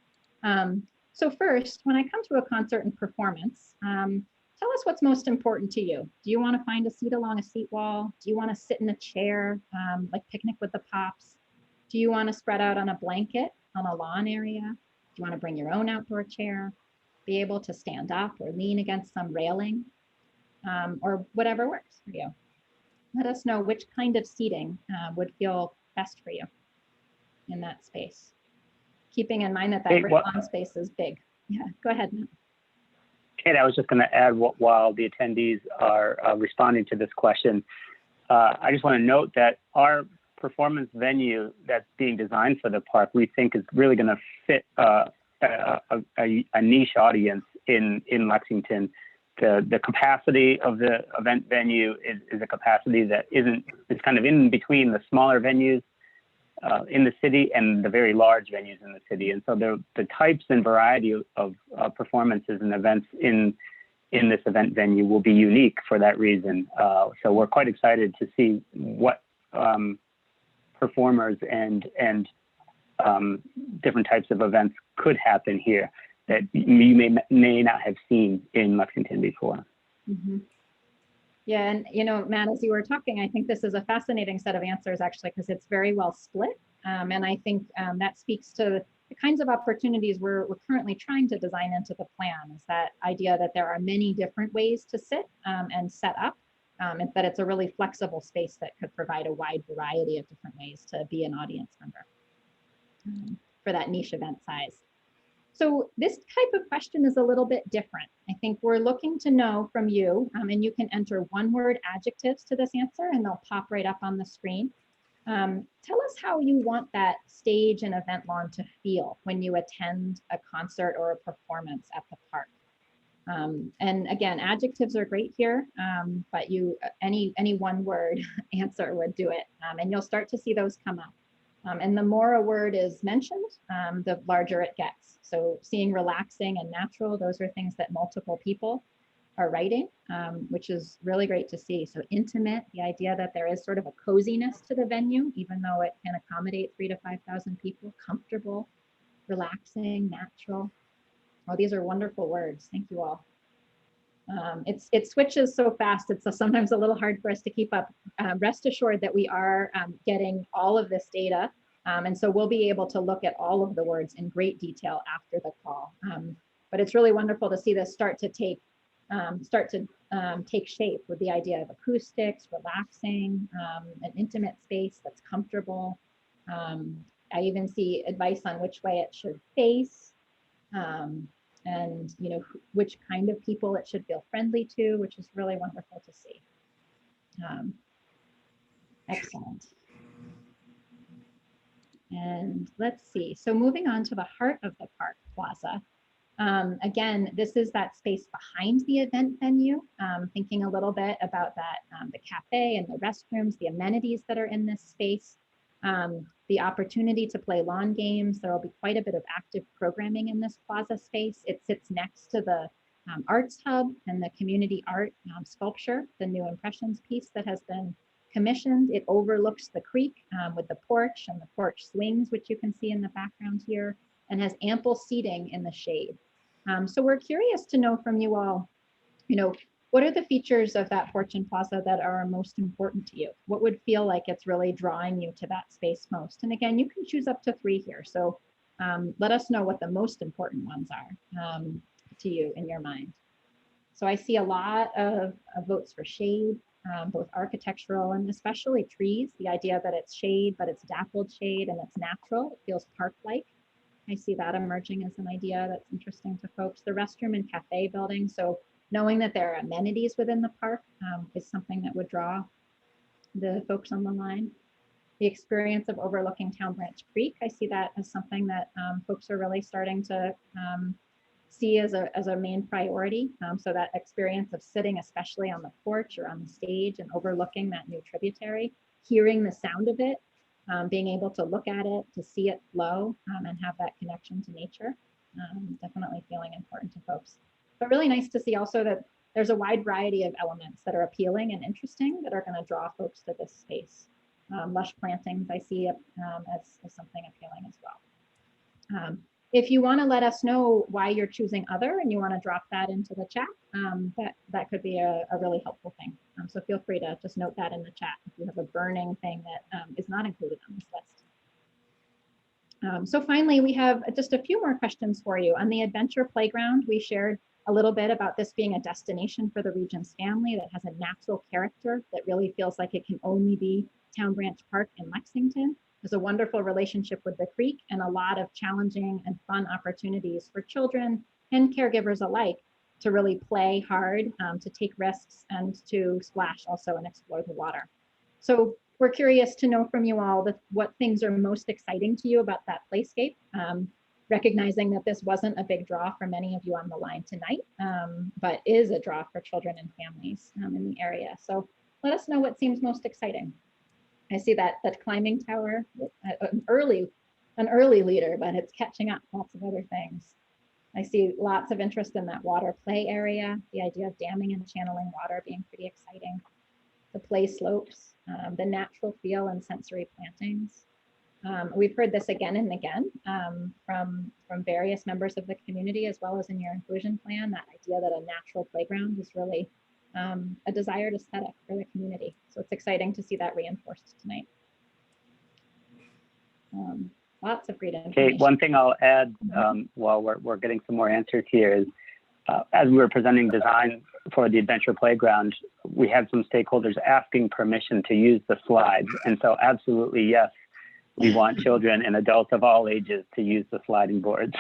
So first, when I come to a concert and performance, tell us what's most important to you. Do you want to find a seat along a seat wall? Do you want to sit in a chair, like Picnic with the Pops? Do you want to spread out on a blanket on a lawn area? Do you want to bring your own outdoor chair? Be able to stand up or lean against some railing, or whatever works for you. Let us know which kind of seating would feel best for you in that space. Keeping in mind that that lawn space is big. Yeah, go ahead, Matt. Kate, I was just going to add, while the attendees are responding to this question, I just want to note that our performance venue that's being designed for the park, we think is really going to fit a niche audience in Lexington. The capacity of the event venue is a capacity that is kind of in between the smaller venues in the city and the very large venues in the city. And so the types and variety of performances and events in this event venue will be unique for that reason. So we're quite excited to see what performers and different types of events could happen here. that you may not have seen in Lexington before. Mhm. Yeah, and Matt, as you were talking, I think this is a fascinating set of answers actually, because it's very well split. And I think that speaks to the kinds of opportunities we're currently trying to design into the plan, is that idea that there are many different ways to sit and set up, and that it's a really flexible space that could provide a wide variety of different ways to be an audience member for that niche event size. So this type of question is a little bit different. I think we're looking to know from you, and you can enter one-word adjectives to this answer and they'll pop right up on the screen. Tell us how you want that stage and event lawn to feel when you attend a concert or a performance at the park. And again, adjectives are great here, but any one word answer would do it. And you'll start to see those come up. And the more a word is mentioned, the larger it gets. So seeing relaxing and natural, those are things that multiple people are writing, which is really great to see. So intimate, the idea that there is sort of a coziness to the venue, even though it can accommodate 3,000 to 5,000 people. Comfortable, relaxing, natural. Oh, these are wonderful words. Thank you all. It switches so fast, it's sometimes a little hard for us to keep up. Rest assured that we are getting all of this data. And so we'll be able to look at all of the words in great detail after the call. But it's really wonderful to see this start to take shape with the idea of acoustics, relaxing, an intimate space that's comfortable. I even see advice on which way it should face. And which kind of people it should feel friendly to, which is really wonderful to see. Excellent. And let's see, so moving on to the heart of the park plaza. Again, this is that space behind the event venue, thinking a little bit about that, the cafe and the restrooms, the amenities that are in this space. The opportunity to play lawn games. There will be quite a bit of active programming in this plaza space. It sits next to the Arts Hub and the community art sculpture, the New Impressions piece that has been commissioned. It overlooks the creek with the porch and the porch swings, which you can see in the background here, and has ample seating in the shade. So we're curious to know from you all, what are the features of that Fortune Plaza that are most important to you? What would feel like it's really drawing you to that space most? And again, you can choose up to 3 here. So let us know what the most important ones are to you in your mind. So I see a lot of votes for shade, both architectural and especially trees. The idea that it's shade, but it's dappled shade and it's natural. It feels park-like. I see that emerging as an idea that's interesting to folks. The restroom and cafe building. So knowing that there are amenities within the park is something that would draw the folks on the line. The experience of overlooking Town Branch Creek, I see that as something that folks are really starting to see as a main priority. So that experience of sitting, especially on the porch or on the stage and overlooking that new tributary, hearing the sound of it, being able to look at it, to see it flow and have that connection to nature, definitely feeling important to folks. But really nice to see also that there's a wide variety of elements that are appealing and interesting that are going to draw folks to this space. Lush plantings I see as something appealing as well. If you want to let us know why you're choosing other and you want to drop that into the chat, that could be a really helpful thing. So feel free to just note that in the chat if you have a burning thing that is not included on this list. So finally, we have just a few more questions for you. On the adventure playground, we shared a little bit about this being a destination for the region's family that has a natural character that really feels like it can only be Town Branch Park in Lexington. There's a wonderful relationship with the creek and a lot of challenging and fun opportunities for children and caregivers alike to really play hard, to take risks and to splash also and explore the water. So we're curious to know from you all what things are most exciting to you about that playscape, recognizing that this wasn't a big draw for many of you on the line tonight, but is a draw for children and families in the area. So let us know what seems most exciting. I see that climbing tower, an early leader, but it's catching up lots of other things. I see lots of interest in that water play area, the idea of damming and channeling water being pretty exciting. The play slopes, the natural feel and sensory plantings. We've heard this again and again from various members of the community, as well as in your inclusion plan, that idea that a natural playground is really a desired aesthetic for the community. So it's exciting to see that reinforced tonight. Lots of great information. Kate, one thing I'll add while we're getting some more answers here is, as we were presenting design for the adventure playground, we had some stakeholders asking permission to use the slides. And so absolutely, yes, we want children and adults of all ages to use the sliding boards.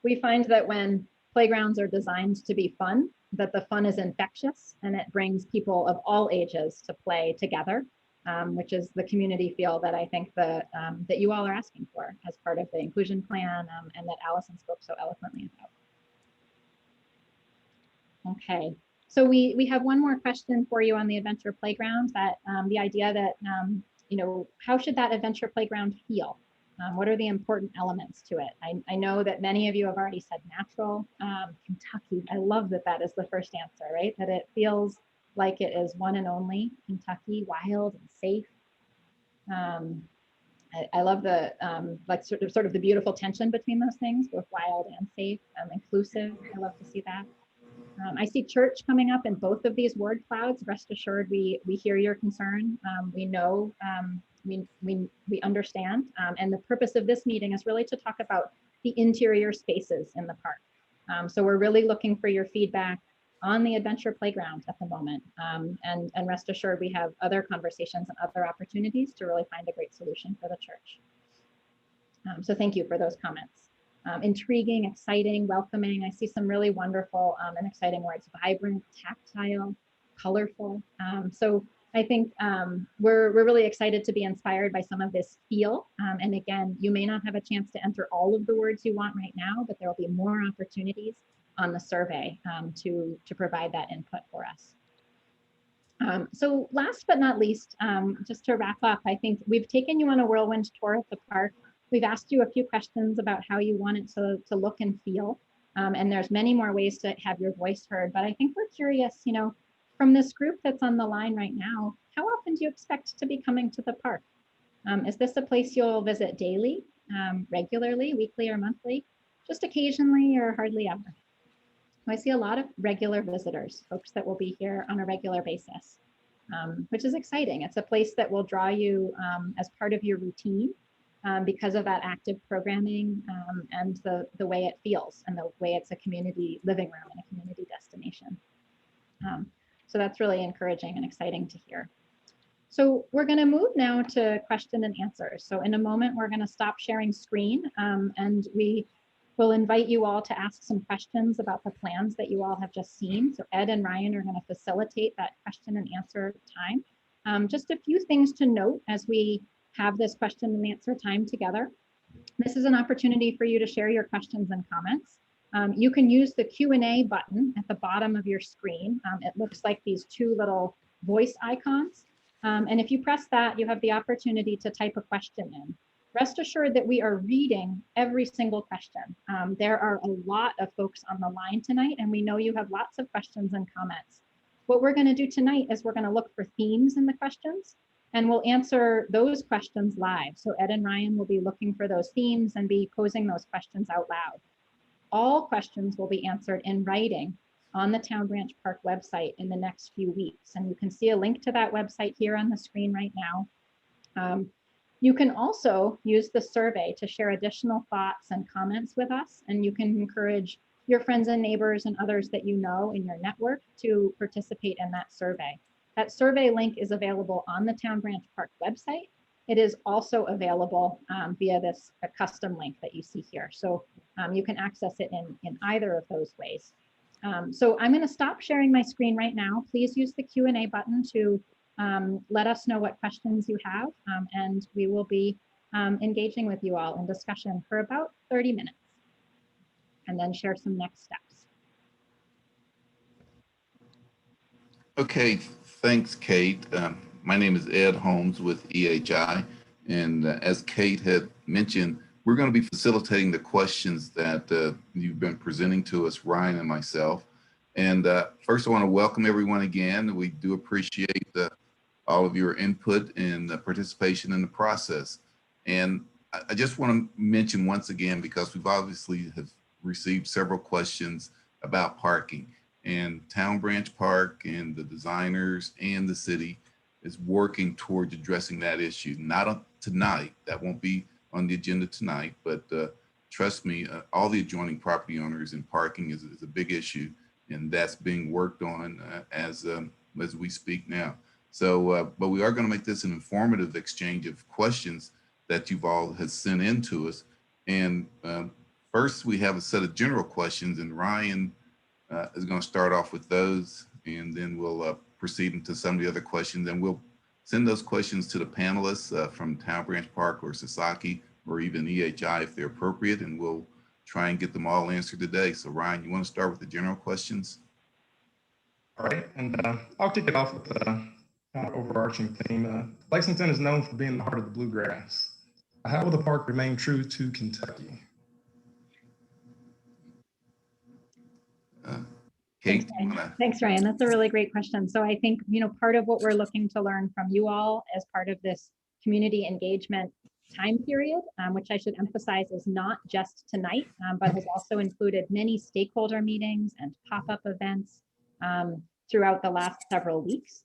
We find that when playgrounds are designed to be fun, that the fun is infectious and it brings people of all ages to play together, which is the community feel that I think that you all are asking for as part of the inclusion plan and that Allison spoke so eloquently about. Okay, so we have one more question for you on the adventure playground, that the idea that, how should that adventure playground feel? What are the important elements to it? I know that many of you have already said natural. Kentucky, I love that that is the first answer, right? That it feels like it is one and only Kentucky, wild and safe. I love the like sort of the beautiful tension between those things, both wild and safe, inclusive. I love to see that. I see church coming up in both of these word clouds. Rest assured, we hear your concern. We know, we understand. And the purpose of this meeting is really to talk about the interior spaces in the park. So we're really looking for your feedback on the adventure playground at the moment. And rest assured, we have other conversations and other opportunities to really find a great solution for the church. So thank you for those comments. Intriguing, exciting, welcoming. I see some really wonderful and exciting words: vibrant, tactile, colorful. So I think we're really excited to be inspired by some of this feel. And again, you may not have a chance to enter all of the words you want right now, but there will be more opportunities on the survey to provide that input for us. So last but not least, just to wrap up, I think we've taken you on a whirlwind tour of the park. We've asked you a few questions about how you want it to look and feel. And there's many more ways to have your voice heard. But I think we're curious, from this group that's on the line right now, how often do you expect to be coming to the park? Is this a place you'll visit daily, regularly, weekly or monthly, just occasionally or hardly ever? I see a lot of regular visitors, folks that will be here on a regular basis, which is exciting. It's a place that will draw you as part of your routine. Because of that active programming and the way it feels and the way it's a community living room and a community destination. So that's really encouraging and exciting to hear. So we're going to move now to question and answers. So in a moment, we're going to stop sharing screen and we will invite you all to ask some questions about the plans that you all have just seen. So Ed and Ryan are going to facilitate that question and answer time. Just a few things to note as we have this question and answer time together. This is an opportunity for you to share your questions and comments. You can use the Q&A button at the bottom of your screen. It looks like these two little voice icons. And if you press that, you have the opportunity to type a question in. Rest assured that we are reading every single question. There are a lot of folks on the line tonight, and we know you have lots of questions and comments. What we're going to do tonight is we're going to look for themes in the questions. And we'll answer those questions live. So Ed and Ryan will be looking for those themes and be posing those questions out loud. All questions will be answered in writing on the Town Branch Park website in the next few weeks. And you can see a link to that website here on the screen right now. You can also use the survey to share additional thoughts and comments with us. And you can encourage your friends and neighbors and others that you know in your network to participate in that survey. That survey link is available on the Town Branch Park website. It is also available via this custom link that you see here. So you can access it in either of those ways. So I'm going to stop sharing my screen right now. Please use the Q&A button to let us know what questions you have. And we will be engaging with you all in discussion for about 30 minutes and then share some next steps. Okay, thanks, Kate. My name is Ed Holmes with EHI. And as Kate had mentioned, we're going to be facilitating the questions that you've been presenting to us, Ryan and myself. And first, I want to welcome everyone again. We do appreciate all of your input and participation in the process. And I just want to mention once again, because we've obviously have received several questions about parking, and Town Branch Park and the designers and the city is working towards addressing that issue. Not on tonight, that won't be on the agenda tonight, but trust me, all the adjoining property owners, and parking is a big issue, and that's being worked on as we speak now. So, but we are going to make this an informative exchange of questions that you've all has sent in to us. And first, we have a set of general questions, and Ryan is going to start off with those, and then we'll proceed into some of the other questions, and we'll send those questions to the panelists from Town Branch Park or Sasaki or even EHI if they're appropriate, and we'll try and get them all answered today. So Ryan, you want to start with the general questions? All right, and I'll kick it off with the overarching theme. Lexington is known for being the heart of the bluegrass. How will the park remain true to Kentucky? Kate, Thanks, Ryan. That's a really great question. So I think, part of what we're looking to learn from you all as part of this community engagement time period, which I should emphasize is not just tonight, but has also included many stakeholder meetings and pop-up events throughout the last several weeks.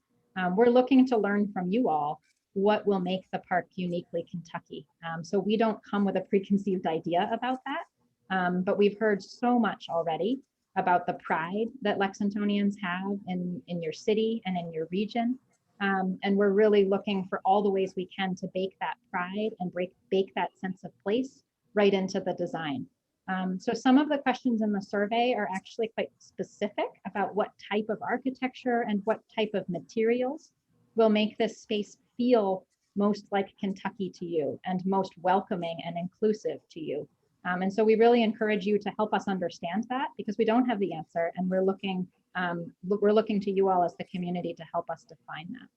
We're looking to learn from you all what will make the park uniquely Kentucky. So we don't come with a preconceived idea about that, but we've heard so much already about the pride that Lexingtonians have in your city and in your region. And we're really looking for all the ways we can to bake that pride and bake that sense of place right into the design. So some of the questions in the survey are actually quite specific about what type of architecture and what type of materials will make this space feel most like Kentucky to you and most welcoming and inclusive to you. And so we really encourage you to help us understand that, because we don't have the answer, and we're looking to you all as the community to help us define that.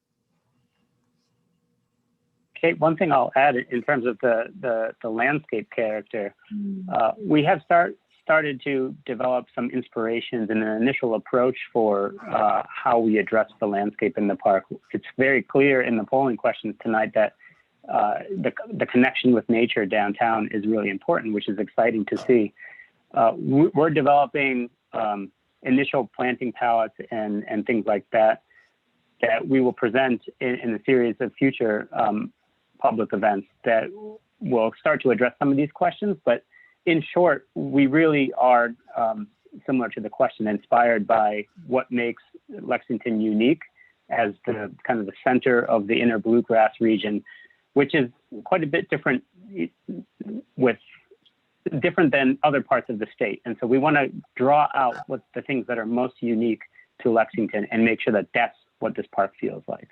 Kate, one thing I'll add in terms of the landscape character, we have started to develop some inspirations and an initial approach for how we address the landscape in the park. It's very clear in the polling questions tonight that the connection with nature downtown is really important, which is exciting to see. We're developing initial planting palettes and things like that we will present in a series of future public events that will start to address some of these questions. But in short, we really are, similar to the question, inspired by what makes Lexington unique as the kind of the center of the inner bluegrass region, which is quite a bit different than other parts of the state. And so we want to draw out what the things that are most unique to Lexington and make sure that that's what this park feels like.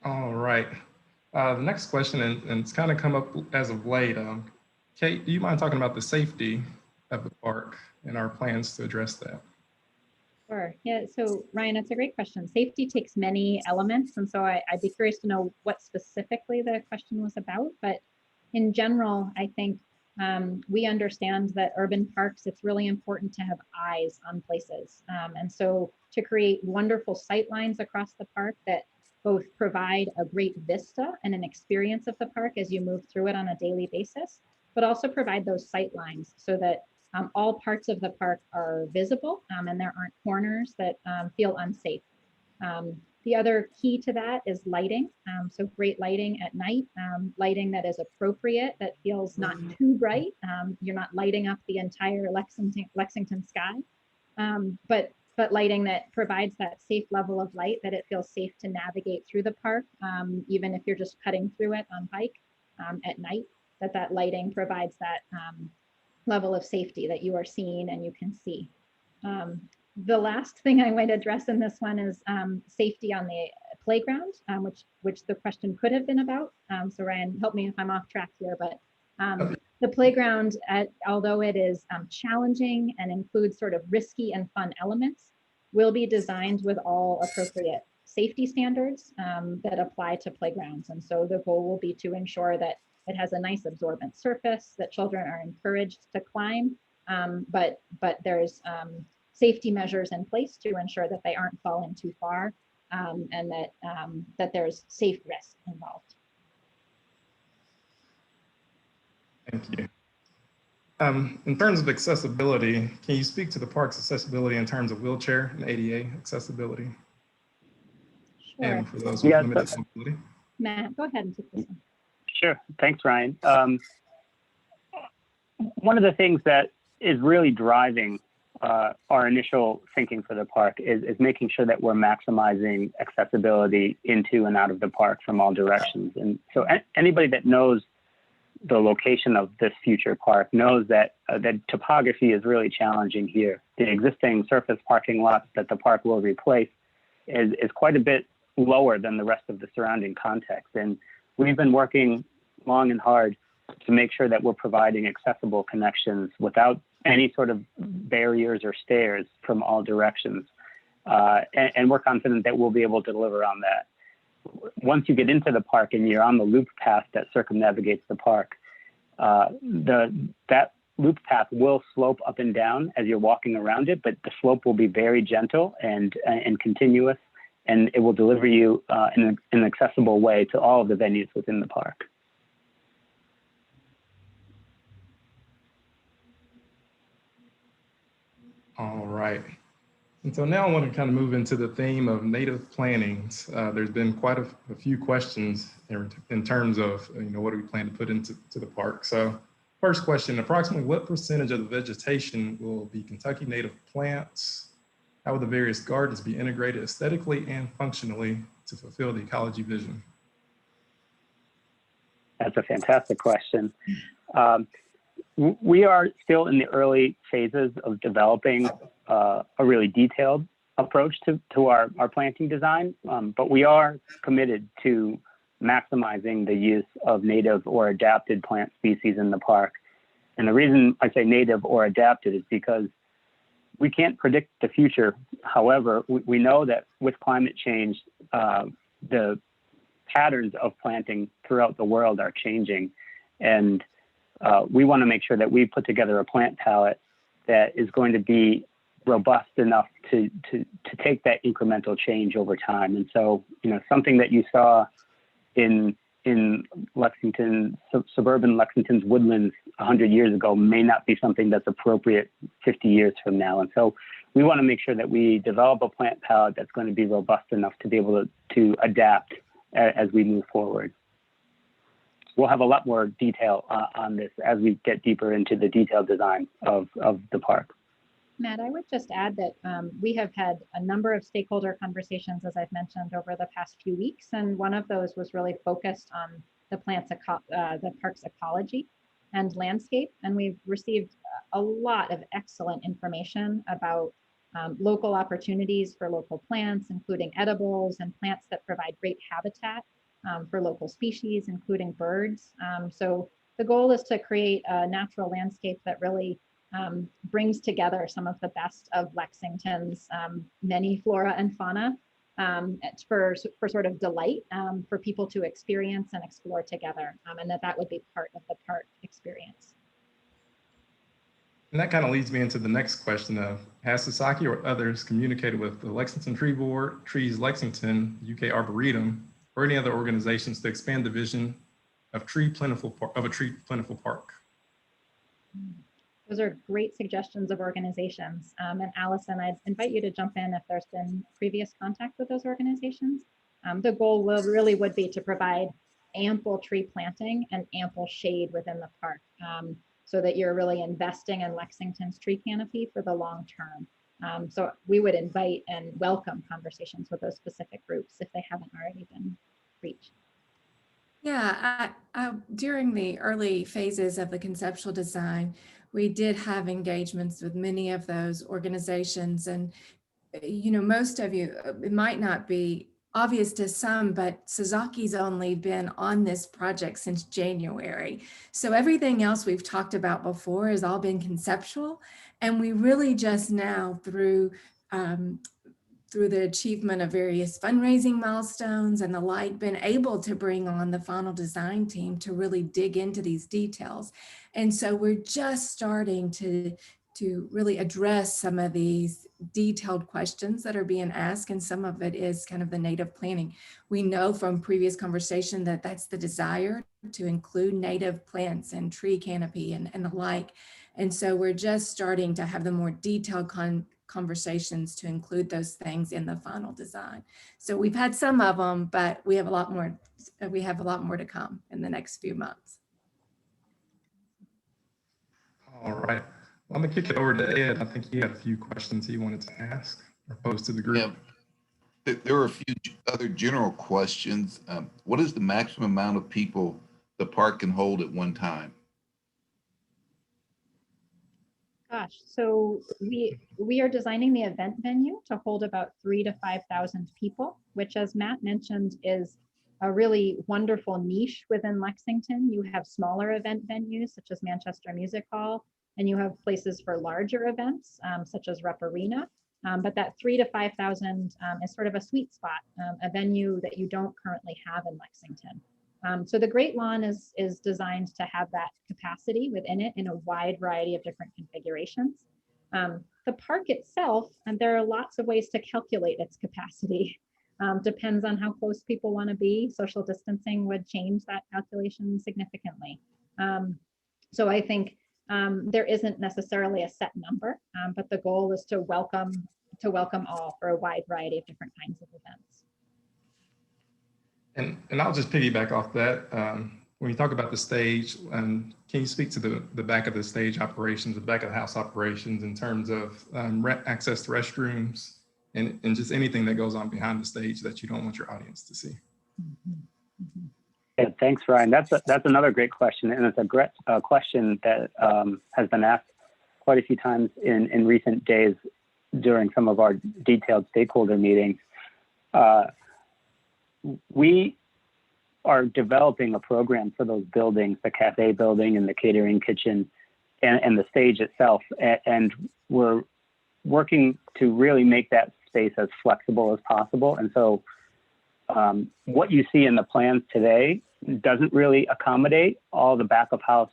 All right. The next question, and it's kind of come up as of late. Kate, do you mind talking about the safety of the park and our plans to address that? Sure. Yeah. So Ryan, it's a great question. Safety takes many elements. And so I'd be curious to know what specifically the question was about. But in general, I think we understand that urban parks, it's really important to have eyes on places. And so to create wonderful sight lines across the park that both provide a great vista and an experience of the park as you move through it on a daily basis, but also provide those sight lines so that all parts of the park are visible and there aren't corners that feel unsafe. The other key to that is lighting. So great lighting at night, lighting that is appropriate, that feels not too bright. You're not lighting up the entire Lexington sky, but lighting that provides that safe level of light, that it feels safe to navigate through the park, even if you're just cutting through it on bike at night, that lighting provides that level of safety that you are seeing and you can see. The last thing I might address in this one is safety on the playground, which the question could have been about. So Ryan, help me if I'm off track here, but the playground, although it is challenging and includes sort of risky and fun elements, will be designed with all appropriate safety standards that apply to playgrounds. And so the goal will be to ensure that it has a nice absorbent surface, that children are encouraged to climb, but there's safety measures in place to ensure that they aren't falling too far, and that there's safe risk involved. Thank you. In terms of accessibility, can you speak to the park's accessibility in terms of wheelchair and ADA accessibility? Sure. And for those with Yeah, limited mobility? Matt, go ahead and take this one. Sure. Thanks, Ryan. One of the things that is really driving our initial thinking for the park is making sure that we're maximizing accessibility into and out of the park from all directions. And so anybody that knows the location of this future park knows that the topography is really challenging here. The existing surface parking lots that the park will replace is quite a bit lower than the rest of the surrounding context. And we've been working long and hard to make sure that we're providing accessible connections without any sort of barriers or stairs from all directions. And we're confident that we'll be able to deliver on that. Once you get into the park and you're on the loop path that circumnavigates the park, that loop path will slope up and down as you're walking around it, but the slope will be very gentle and continuous, and it will deliver you in an accessible way to all of the venues within the park. All right. And so now I want to kind of move into the theme of native plantings. There's been quite a few questions in terms of, what do we plan to put into the park? So first question, approximately what percentage of the vegetation will be Kentucky native plants? How will the various gardens be integrated aesthetically and functionally to fulfill the ecology vision? That's a fantastic question. We are still in the early phases of developing a really detailed approach to our planting design, but we are committed to maximizing the use of native or adapted plant species in the park. And the reason I say native or adapted is because we can't predict the future. However, we know that with climate change, the patterns of planting throughout the world are changing. And we want to make sure that we put together a plant palette that is going to be robust enough to take that incremental change over time. And so, something that you saw in Lexington, suburban Lexington's woodlands 100 years ago may not be something that's appropriate 50 years from now. And so we want to make sure that we develop a plant palette that's going to be robust enough to be able to adapt as we move forward. We'll have a lot more detail on this as we get deeper into the detailed design of the park. Matt, I would just add that we have had a number of stakeholder conversations, as I've mentioned, over the past few weeks, and one of those was really focused on the park's ecology and landscape, and we've received a lot of excellent information about local opportunities for local plants, including edibles and plants that provide great habitat for local species, including birds. So the goal is to create a natural landscape that really brings together some of the best of Lexington's many flora and fauna for sort of delight for people to experience and explore together, and that would be part of the park experience. And that kind of leads me into the next question of, has Sasaki or others communicated with the Lexington Tree Board, Trees Lexington, UK Arboretum, or any other organizations to expand the vision of a tree plentiful park? Those are great suggestions of organizations. And Allison, I'd invite you to jump in if there's been previous contact with those organizations. The goal would be to provide ample tree planting and ample shade within the park, so that you're really investing in Lexington's tree canopy for the long term. So we would invite and welcome conversations with those specific groups if they haven't already been reached. Yeah, during the early phases of the conceptual design, we did have engagements with many of those organizations. And, most of you, it might not be obvious to some, but Sasaki's only been on this project since January. So everything else we've talked about before has all been conceptual. And we really just now, through the achievement of various fundraising milestones and the like, been able to bring on the final design team to really dig into these details. And so we're just starting to to really address some of these detailed questions that are being asked, and some of it is kind of the native planting. We know from previous conversation that that's the desire, to include native plants and tree canopy and the like. And so we're just starting to have the more detailed conversations to include those things in the final design. So we've had some of them, but we have a lot more. We have a lot more to come in the next few months. All right. Well, I'm gonna kick it over to Ed. I think he had a few questions he wanted to ask or pose to the group. Yeah, there are a few other general questions. What is the maximum amount of people the park can hold at one time? Gosh, so we are designing the event venue to hold about 3,000 to 5,000 people, which, as Matt mentioned, is a really wonderful niche within Lexington. You have smaller event venues such as Manchester Music Hall, and you have places for larger events such as Rep Arena. But that 3,000 to 5,000 is sort of a sweet spot, a venue that you don't currently have in Lexington. So the Great Lawn is designed to have that capacity within it in a wide variety of different configurations. The park itself, and there are lots of ways to calculate its capacity. Depends on how close people want to be. Social distancing would change that calculation significantly. So I think there isn't necessarily a set number, but the goal is to welcome all for a wide variety of different kinds of events. And I'll just piggyback off that. When you talk about the stage, can you speak to the back of the stage operations, the back of the house operations in terms of access to restrooms and just anything that goes on behind the stage that you don't want your audience to see? Yeah, thanks, Ryan. That's another great question, and it's a great question that has been asked quite a few times in recent days during some of our detailed stakeholder meetings. We are developing a program for those buildings, the cafe building and the catering kitchen and the stage itself. And we're working to really make that space as flexible as possible. And so what you see in the plans today doesn't really accommodate all the back of house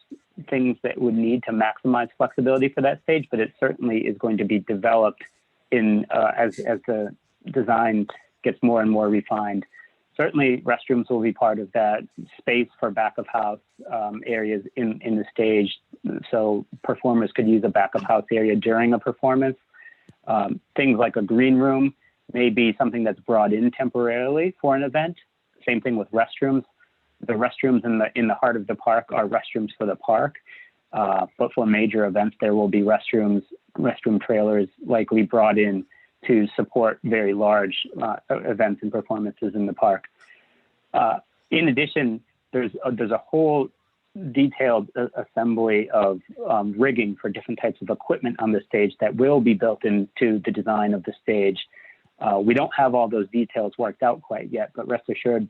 things that would need to maximize flexibility for that stage, but it certainly is going to be developed in as the design gets more and more refined. Certainly restrooms will be part of that space for back of house areas in the stage. So performers could use a back of house area during a performance. Things like a green room may be something that's brought in temporarily for an event. Same thing with restrooms. The restrooms in the heart of the park are restrooms for the park. But for major events, there will be restroom trailers likely brought in to support very large events and performances in the park. In addition, there's a whole detailed assembly of rigging for different types of equipment on the stage that will be built into the design of the stage. We don't have all those details worked out quite yet, but rest assured,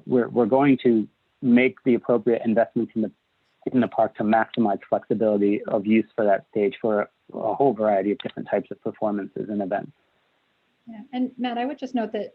we're going to make the appropriate investments in the park to maximize flexibility of use for that stage for a whole variety of different types of performances and events. Yeah, and Matt, I would just note that,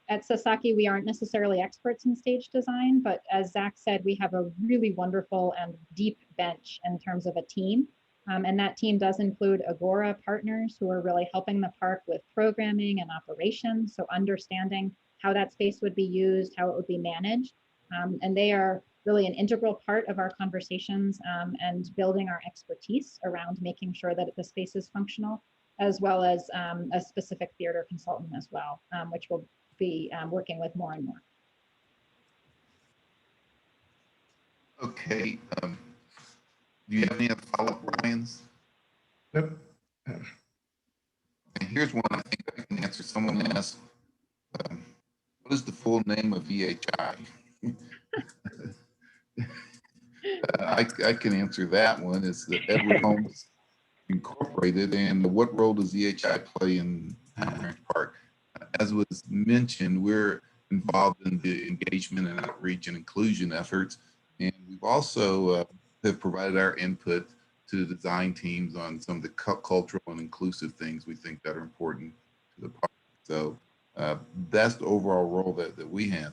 at Sasaki, we aren't necessarily experts in stage design, but as Zach said, we have a really wonderful and deep bench in terms of a team. And that team does include Agora partners who are really helping the park with programming and operations. So understanding how that space would be used, how it would be managed. And they are really an integral part of our conversations and building our expertise around making sure that the space is functional, as well as a specific theater consultant as well, which we'll be working with more and more. Okay. Do you have any other follow-up, Ryan's? Yep. And here's one I think I can answer. Someone asked, what is the full name of EHI? I can answer that one. It's the Edward Homes Incorporated. And what role does EHI play in Ranch Park? As was mentioned, we're involved in the engagement and outreach and inclusion efforts. And we've also have provided our input to the design teams on some of the cultural and inclusive things we think that are important to the park. So that's the overall role that we have.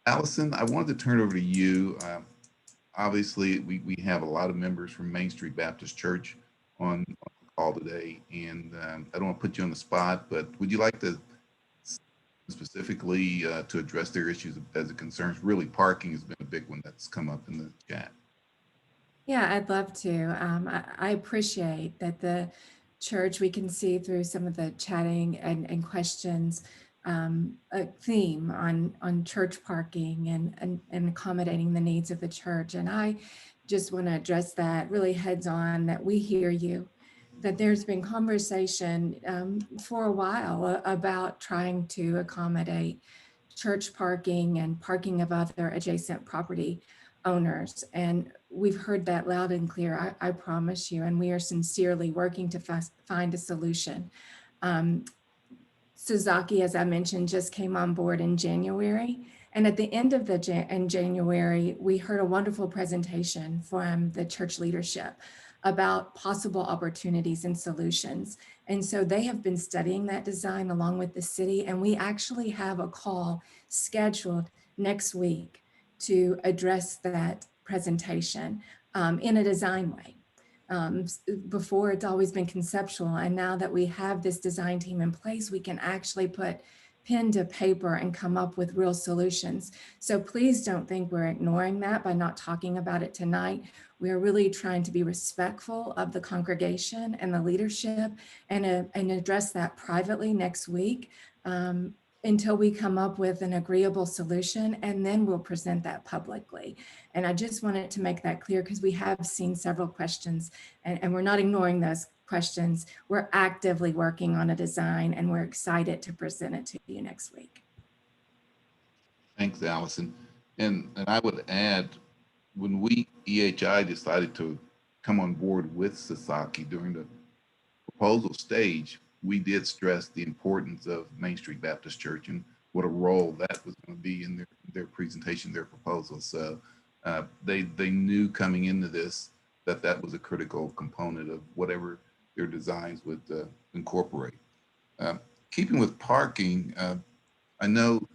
Allison, I wanted to turn over to you. Obviously, we have a lot of members from Main Street Baptist Church on the call today, and I don't want to put you on the spot, but would you like to specifically to address their issues as it concerns? Really, parking has been a big one that's come up in the chat. Yeah, I'd love to. I appreciate that the church, we can see through some of the chatting and questions, a theme on church parking and accommodating the needs of the church. And I just want to address that really heads on, that we hear you, that there's been conversation for a while about trying to accommodate church parking and parking of other adjacent property owners. And we've heard that loud and clear, I promise you, and we are sincerely working to find a solution. Suzaki, as I mentioned, just came on board in January. And at the end of in January, we heard a wonderful presentation from the church leadership about possible opportunities and solutions. And so they have been studying that design along with the city. And we actually have a call scheduled next week to address that presentation in a design way. Before, it's always been conceptual, and now that we have this design team in place, we can actually put pen to paper and come up with real solutions. So please don't think we're ignoring that by not talking about it tonight. We are really trying to be respectful of the congregation and the leadership and address that privately next week until we come up with an agreeable solution, and then we'll present that publicly. And I just wanted to make that clear because we have seen several questions and we're not ignoring those questions. We're actively working on a design and we're excited to present it to you next week. Thanks, Allison. And I would add, when we, EHI, decided to come on board with Sasaki during the proposal stage, we did stress the importance of Main Street Baptist Church and what a role that was going to be in their presentation, their proposal. So they knew coming into this that was a critical component of whatever their designs would incorporate. Keeping with parking, I know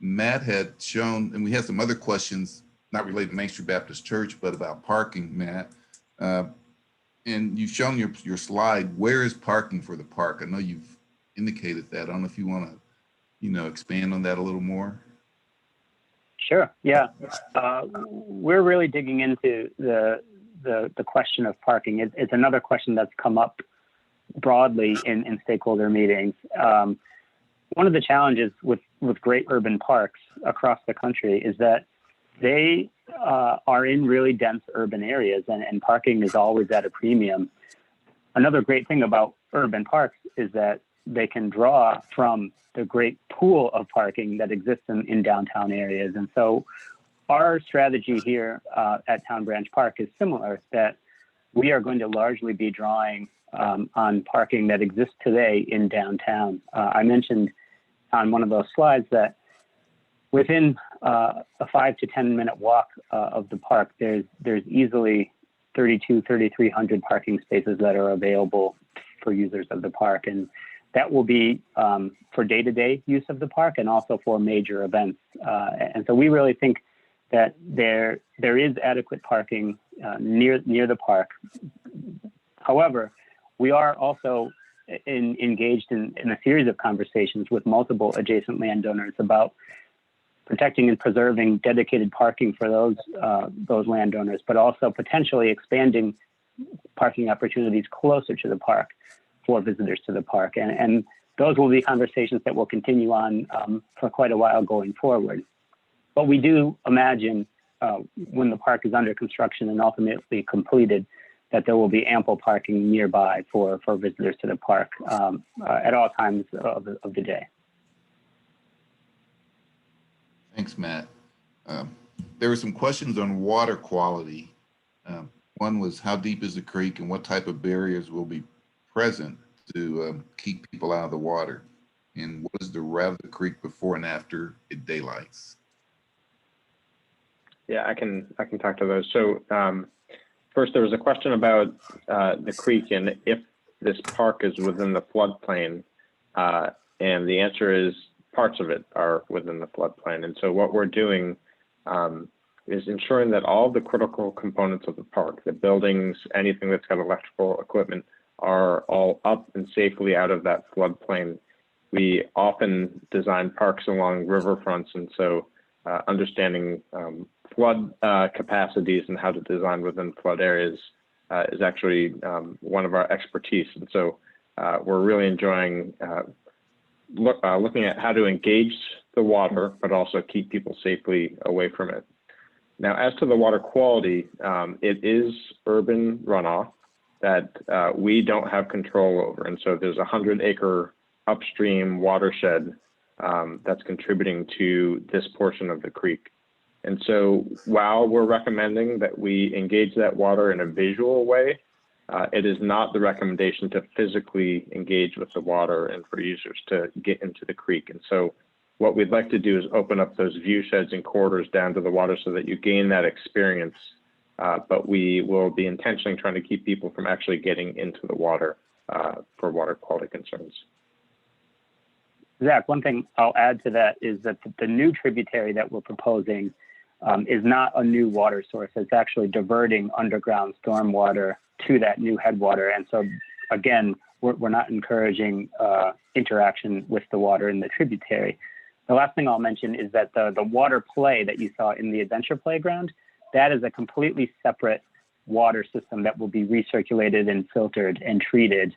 Matt had shown, and we had some other questions not related to Main Street Baptist Church, but about parking, Matt. And you've shown your slide, where is parking for the park? I know you've indicated that. I don't know if you want to, expand on that a little more. Sure. Yeah. We're really digging into the question of parking. It's another question that's come up broadly in stakeholder meetings. One of the challenges with great urban parks across the country is that they are in really dense urban areas, and parking is always at a premium. Another great thing about urban parks is that they can draw from the great pool of parking that exists in downtown areas. And so our strategy here at Town Branch Park is similar, that we are going to largely be drawing on parking that exists today in downtown. I mentioned on one of those slides that within a 5 to 10 minute walk of the park, there's easily 3,300 parking spaces that are available for users of the park. And that will be for day-to-day use of the park and also for major events. And so we really think that there is adequate parking near the park. However, we are also engaged in a series of conversations with multiple adjacent landowners about protecting and preserving dedicated parking for those landowners, but also potentially expanding parking opportunities closer to the park for visitors to the park. And those will be conversations that will continue on for quite a while going forward. But we do imagine when the park is under construction and ultimately completed, that there will be ample parking nearby for visitors to the park at all times of the day. Thanks, Matt. There were some questions on water quality. One was, how deep is the creek and what type of barriers will be present to keep people out of the water? And what is the route of the creek before and after it daylights? Yeah, I can talk to those. So first, there was a question about the creek and if this park is within the floodplain, and the answer is parts of it are within the floodplain. And so what we're doing is ensuring that all the critical components of the park, the buildings, anything that's got electrical equipment, are all up and safely out of that floodplain. We often design parks along riverfronts, and so understanding flood capacities and how to design within flood areas is actually one of our expertise. And so we're really enjoying looking at how to engage the water, but also keep people safely away from it. Now, as to the water quality, it is urban runoff that we don't have control over. And so there's a 100-acre upstream watershed that's contributing to this portion of the creek. And so while we're recommending that we engage that water in a visual way, it is not the recommendation to physically engage with the water and for users to get into the creek. And so what we'd like to do is open up those view sheds and corridors down to the water so that you gain that experience. But we will be intentionally trying to keep people from actually getting into the water for water quality concerns. Zach, one thing I'll add to that is that the new tributary that we're proposing is not a new water source. It's actually diverting underground stormwater to that new headwater. And so, again, we're not encouraging interaction with the water in the tributary. The last thing I'll mention is that the water play that you saw in the adventure playground, that is a completely separate water system that will be recirculated and filtered and treated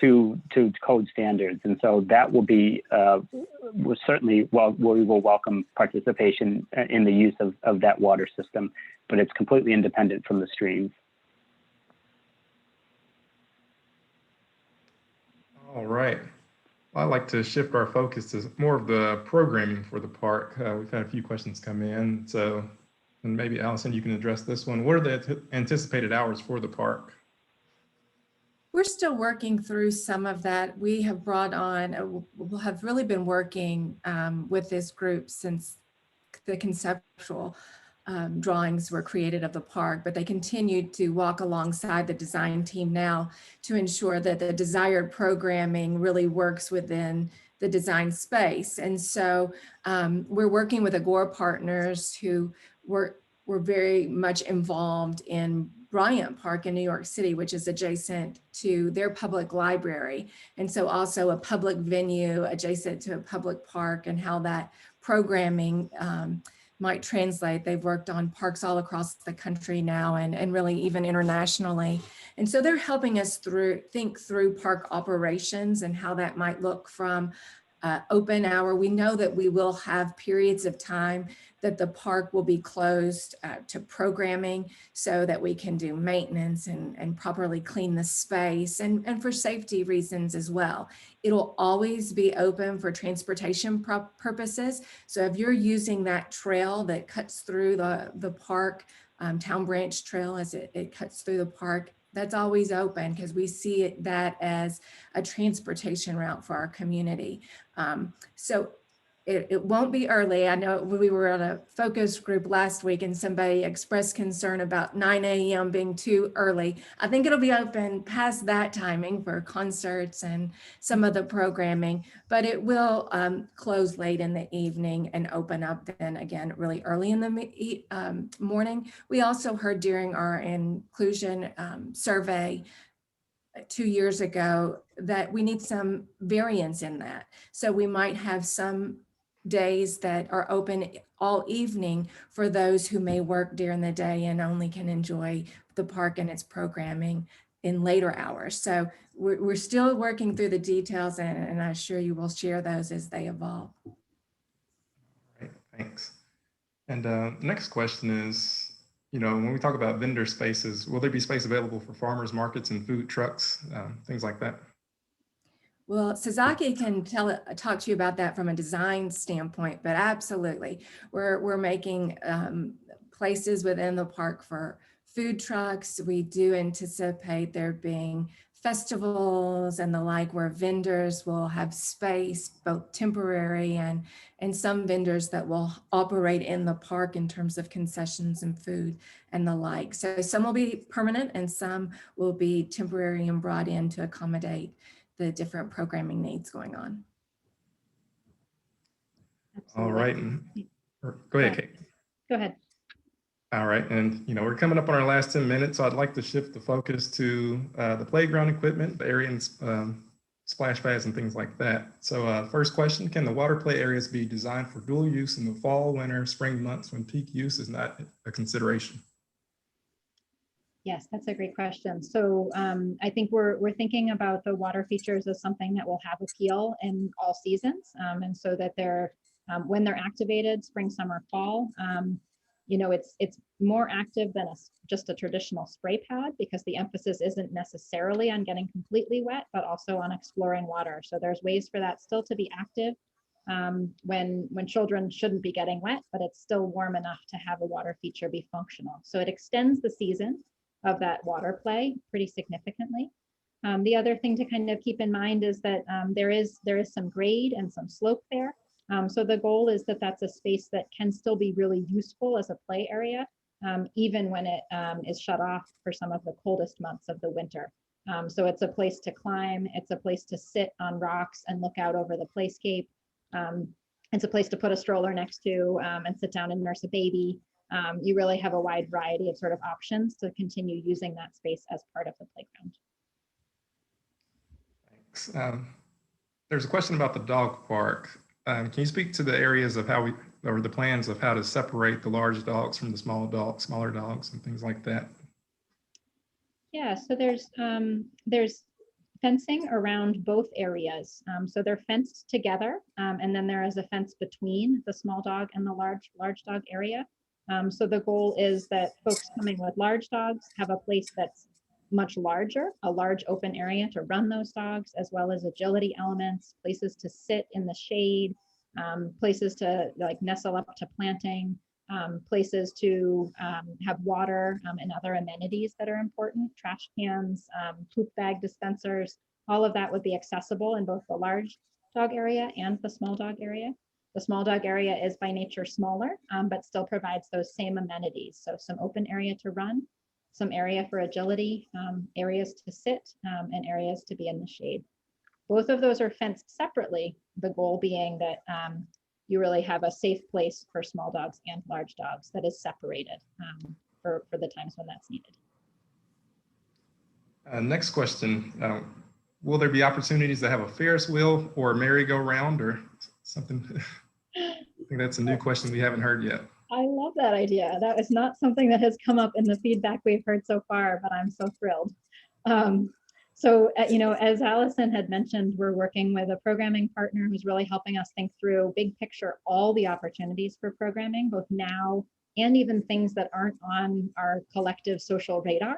to code standards. And so that will be, we will welcome participation in the use of that water system, but it's completely independent from the streams. All right. I'd like to shift our focus to more of the programming for the park. We've had a few questions come in, so and maybe Allison, you can address this one. What are the anticipated hours for the park? We're still working through some of that. We have brought on, have really been working with this group since the conceptual drawings were created of the park, but they continued to walk alongside the design team now to ensure that the desired programming really works within the design space. And so we're working with Agora partners who were very much involved in Bryant Park in New York City, which is adjacent to their public library. And so also a public venue adjacent to a public park, and how that programming might translate. They've worked on parks all across the country now and really even internationally. And so they're helping us think through park operations and how that might look from open hour. We know that we will have periods of time that the park will be closed to programming so that we can do maintenance and properly clean the space and for safety reasons as well. It'll always be open for transportation purposes. So if you're using that trail that cuts through the park, Town Branch Trail as it cuts through the park, that's always open because we see that as a transportation route for our community. So it won't be early. I know we were on a focus group last week and somebody expressed concern about 9 a.m. being too early. I think it'll be open past that timing for concerts and some of the programming, but it will close late in the evening and open up then again really early in the morning. We also heard during our inclusion survey 2 years ago that we need some variance in that. So we might have some days that are open all evening for those who may work during the day and only can enjoy the park and its programming in later hours. So we're still working through the details, and I assure you we'll share those as they evolve. All right, thanks. And next question is, when we talk about vendor spaces, will there be space available for farmers markets and food trucks, things like that? Well, Sasaki can talk to you about that from a design standpoint, but absolutely. We're making places within the park for food trucks. We do anticipate there being festivals and the like where vendors will have space, both temporary and some vendors that will operate in the park in terms of concessions and food and the like. So some will be permanent and some will be temporary and brought in to accommodate the different programming needs going on. All right. Go ahead, Kate. Go ahead. All right, and we're coming up on our last 10 minutes, so I'd like to shift the focus to the playground equipment, the area and splash pads and things like that. So first question, can the water play areas be designed for dual use in the fall, winter, spring months when peak use is not a consideration? Yes, that's a great question. So I think we're thinking about the water features as something that will have appeal in all seasons. And so that they're, when they're activated, spring, summer, fall, it's more active than just a traditional spray pad, because the emphasis isn't necessarily on getting completely wet, but also on exploring water. So there's ways for that still to be active when children shouldn't be getting wet, but it's still warm enough to have a water feature be functional. So it extends the season of that water play pretty significantly. The other thing to kind of keep in mind is that there is some grade and some slope there. So the goal is that that's a space that can still be really useful as a play area, even when it is shut off for some of the coldest months of the winter. So it's a place to climb, it's a place to sit on rocks and look out over the playscape. It's a place to put a stroller next to and sit down and nurse a baby. You really have a wide variety of sort of options to continue using that space as part of the playground. Thanks. There's a question about the dog park. Can you speak to the areas of how or the plans of how to separate the large dogs from the smaller dogs and things like that? Yeah, so there's fencing around both areas. So they're fenced together, and then there is a fence between the small dog and the large dog area. So the goal is that folks coming with large dogs have a place that's much larger, a large open area to run those dogs, as well as agility elements, places to sit in the shade, places to like nestle up to planting, places to have water and other amenities that are important, trash cans, poop bag dispensers, all of that would be accessible in both the large dog area and the small dog area. The small dog area is by nature smaller, but still provides those same amenities. So some open area to run, some area for agility, areas to sit, and areas to be in the shade. Both of those are fenced separately, the goal being that you really have a safe place for small dogs and large dogs that is separated for the times when that's needed. Next question. Will there be opportunities to have a Ferris wheel or a merry-go-round or something? I think that's a new question we haven't heard yet. I love that idea. That is not something that has come up in the feedback we've heard so far, but I'm so thrilled. So, as Allison had mentioned, we're working with a programming partner who's really helping us think through big picture, all the opportunities for programming, both now and even things that aren't on our collective social radar.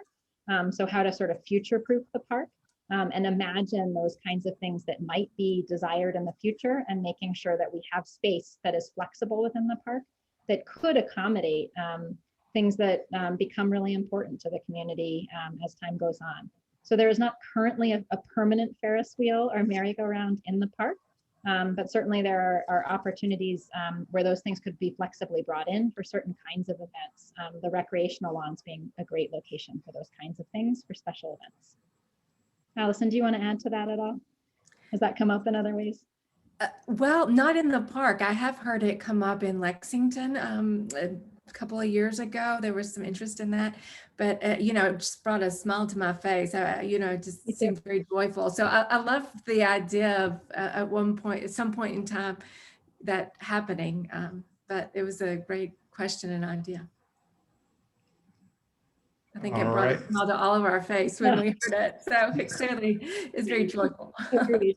So how to sort of future-proof the park and imagine those kinds of things that might be desired in the future, and making sure that we have space that is flexible within the park that could accommodate things that become really important to the community as time goes on. So there is not currently a permanent Ferris wheel or merry-go-round in the park, but certainly there are opportunities where those things could be flexibly brought in for certain kinds of events. The recreational lawns being a great location for those kinds of things for special events. Allison, do you want to add to that at all? Has that come up in other ways? Well, not in the park. I have heard it come up in Lexington a couple of years ago. There was some interest in that, but it just brought a smile to my face. It just seemed very joyful. So I love the idea of at some point in time, that happening. But it was a great question and idea. I think it brought a smile to all of our face when we heard it. So it clearly is very joyful. Agreed.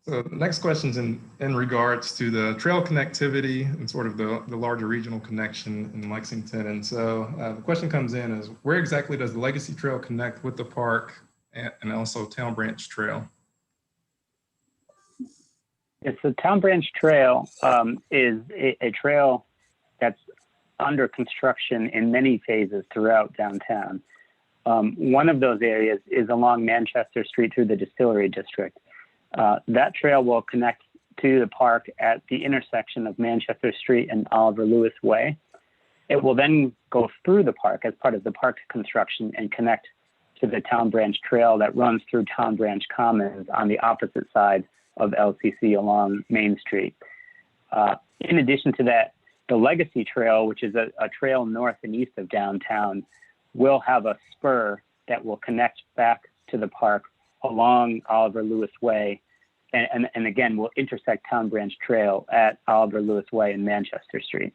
So the next question's in regards to the trail connectivity and sort of the larger regional connection in Lexington. And so the question comes in is, where exactly does the Legacy Trail connect with the park and also Town Branch Trail? Yes, the Town Branch Trail is a trail that's under construction in many phases throughout downtown. One of those areas is along Manchester Street through the Distillery District. That trail will connect to the park at the intersection of Manchester Street and Oliver Lewis Way. It will then go through the park as part of the park construction and connect to the Town Branch Trail that runs through Town Branch Commons on the opposite side of LCC along Main Street. In addition to that, The Legacy Trail, which is a trail north and east of downtown, will have a spur that will connect back to the park along Oliver Lewis Way, and again, will intersect Town Branch Trail at Oliver Lewis Way and Manchester Street.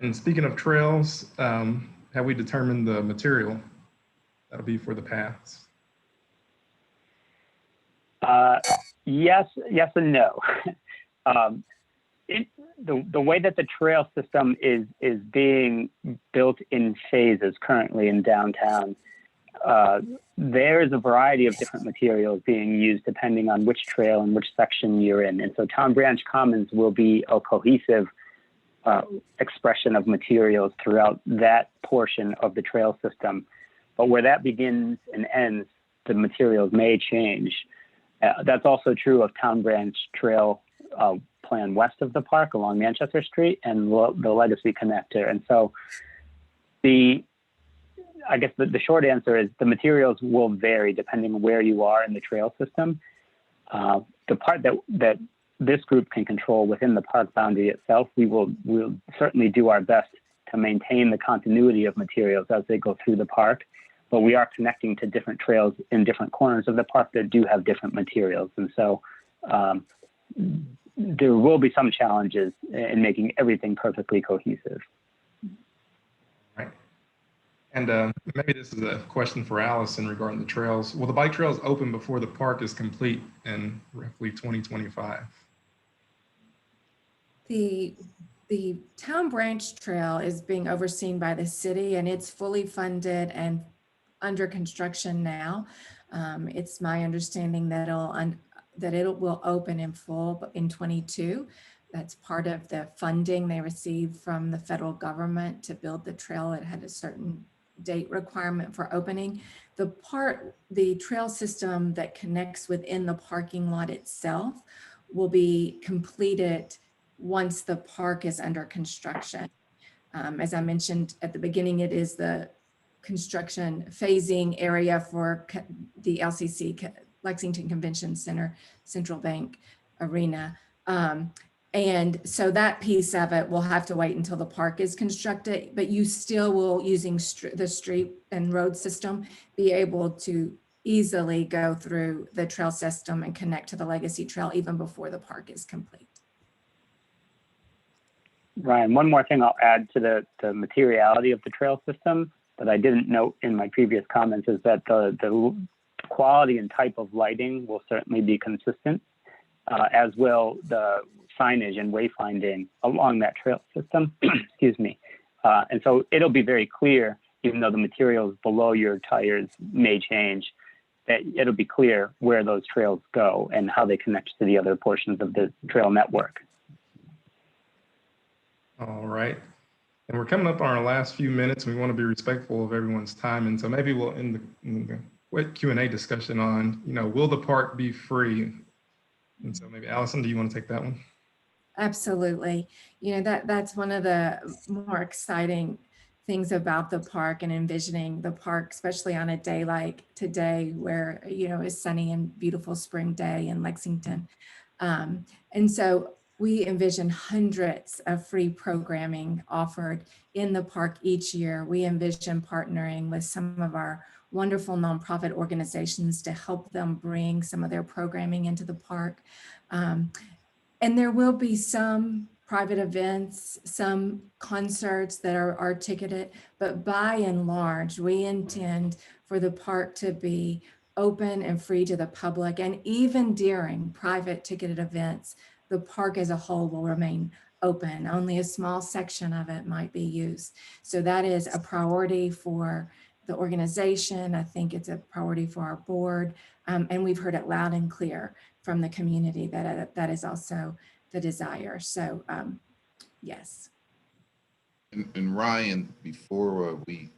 And speaking of trails, have we determined the material that'll be for the paths? Yes and no. The way that the trail system is being built in phases currently in downtown, there is a variety of different materials being used depending on which trail and which section you're in. And so Town Branch Commons will be a cohesive expression of materials throughout that portion of the trail system. But where that begins and ends, the materials may change. That's also true of Town Branch Trail plan west of the park along Manchester Street and the Legacy Connector. And so I guess the short answer is the materials will vary depending on where you are in the trail system. The part that this group can control within the park boundary itself, we'll certainly do our best to maintain the continuity of materials as they go through the park. But we are connecting to different trails in different corners of the park that do have different materials. And so there will be some challenges in making everything perfectly cohesive. Right. And maybe this is a question for Allison regarding the trails. Will the bike trails open before the park is complete in roughly 2025? The Town Branch Trail is being overseen by the city, and it's fully funded and under construction now. It's my understanding that it will open in full in 22. That's part of the funding they received from the federal government to build the trail. It had a certain date requirement for opening. The trail system that connects within the parking lot itself will be completed once the park is under construction. As I mentioned at the beginning, it is the construction phasing area for the LCC, Lexington Convention Center, Central Bank Arena. And so that piece of it will have to wait until the park is constructed, but you still will, using the street and road system, be able to easily go through the trail system and connect to the Legacy Trail even before the park is complete. Ryan, one more thing I'll add to the materiality of the trail system that I didn't note in my previous comments is that the quality and type of lighting will certainly be consistent, as will the signage and wayfinding along that trail system. Excuse me. And so it'll be very clear, even though the materials below your tires may change, that it'll be clear where those trails go and how they connect to the other portions of the trail network. All right. And we're coming up on our last few minutes. We want to be respectful of everyone's time. And so maybe we'll end the quick Q&A discussion on, will the park be free? And so maybe Allison, do you want to take that one? Absolutely. That's one of the more exciting things about the park and envisioning the park, especially on a day like today where, it's sunny and beautiful spring day in Lexington. And so we envision hundreds of free programming offered in the park each year. We envision partnering with some of our wonderful nonprofit organizations to help them bring some of their programming into the park. And there will be some private events, some concerts that are ticketed, but by and large, we intend for the park to be open and free to the public. And even during private ticketed events, the park as a whole will remain open. Only a small section of it might be used. So that is a priority for the organization. I think it's a priority for our board. And we've heard it loud and clear from the community that is also the desire. So yes. And Ryan, before we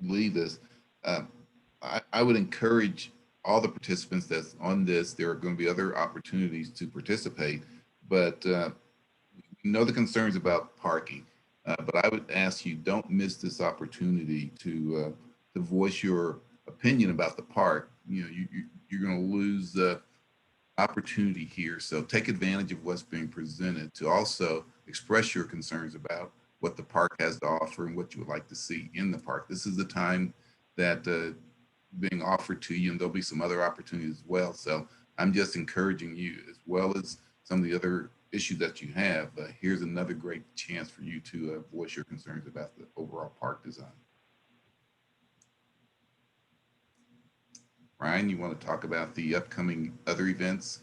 leave this, I would encourage all the participants that's on this. There are going to be other opportunities to participate, but we know the concerns about parking. But I would ask you, don't miss this opportunity to voice your opinion about the park. You're going to lose opportunity here. So take advantage of what's being presented to also express your concerns about what the park has to offer and what you would like to see in the park. This is the time that being offered to you, and there'll be some other opportunities as well. So I'm just encouraging you, as well as some of the other issues that you have. Here's another great chance for you to voice your concerns about the overall park design. Ryan, you want to talk about the upcoming other events?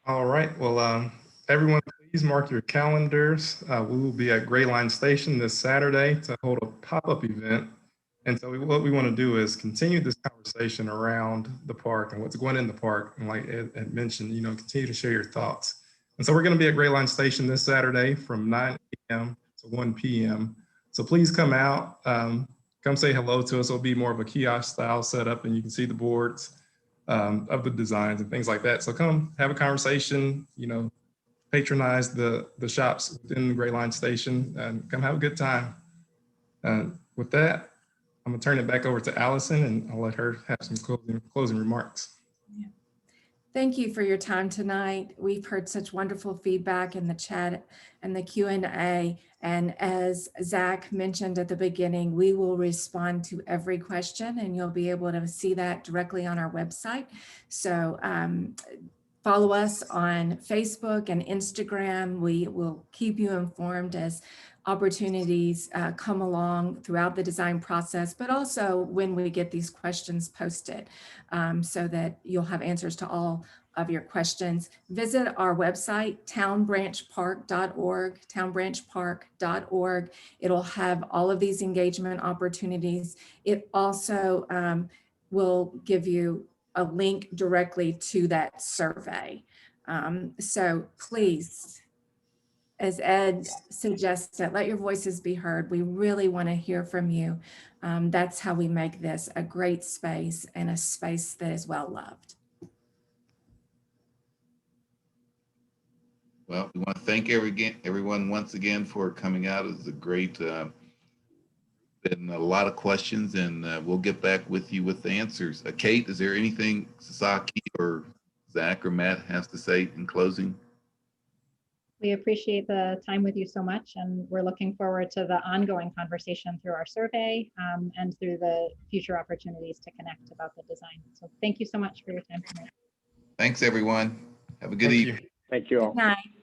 All right. Well, everyone, please mark your calendars. We will be at Gray Line Station this Saturday to hold a pop-up event. And so what we want to do is continue this conversation around the park and what's going in the park. And like Ed had mentioned, continue to share your thoughts. And so we're going to be at Gray Line Station this Saturday from 9 a.m. to 1 p.m. So please come out, come say hello to us. It'll be more of a kiosk style setup, and you can see the boards of the designs and things like that. So come have a conversation, patronize the shops within the Gray Line Station and come have a good time. With that, I'm gonna turn it back over to Allison, and I'll let her have some closing remarks. Thank you for your time tonight. We've heard such wonderful feedback in the chat and the Q&A. And as Zach mentioned at the beginning, we will respond to every question, and you'll be able to see that directly on our website. So follow us on Facebook and Instagram. We will keep you informed as opportunities come along throughout the design process, but also when we get these questions posted, so that you'll have answers to all of your questions. Visit our website, townbranchpark.org, townbranchpark.org. It'll have all of these engagement opportunities. It also will give you a link directly to that survey. So please, as Ed suggested, let your voices be heard. We really want to hear from you. That's how we make this a great space and a space that is well loved. Well, we want to thank everyone once again for coming out. It was a great, been a lot of questions, and we'll get back with you with the answers. Kate, is there anything Sasaki or Zach or Matt has to say in closing? We appreciate the time with you so much, and we're looking forward to the ongoing conversation through our survey and through the future opportunities to connect about the design. So thank you so much for your time tonight. Thanks, everyone. Have a good Thank evening. you. Thank you all. Good night.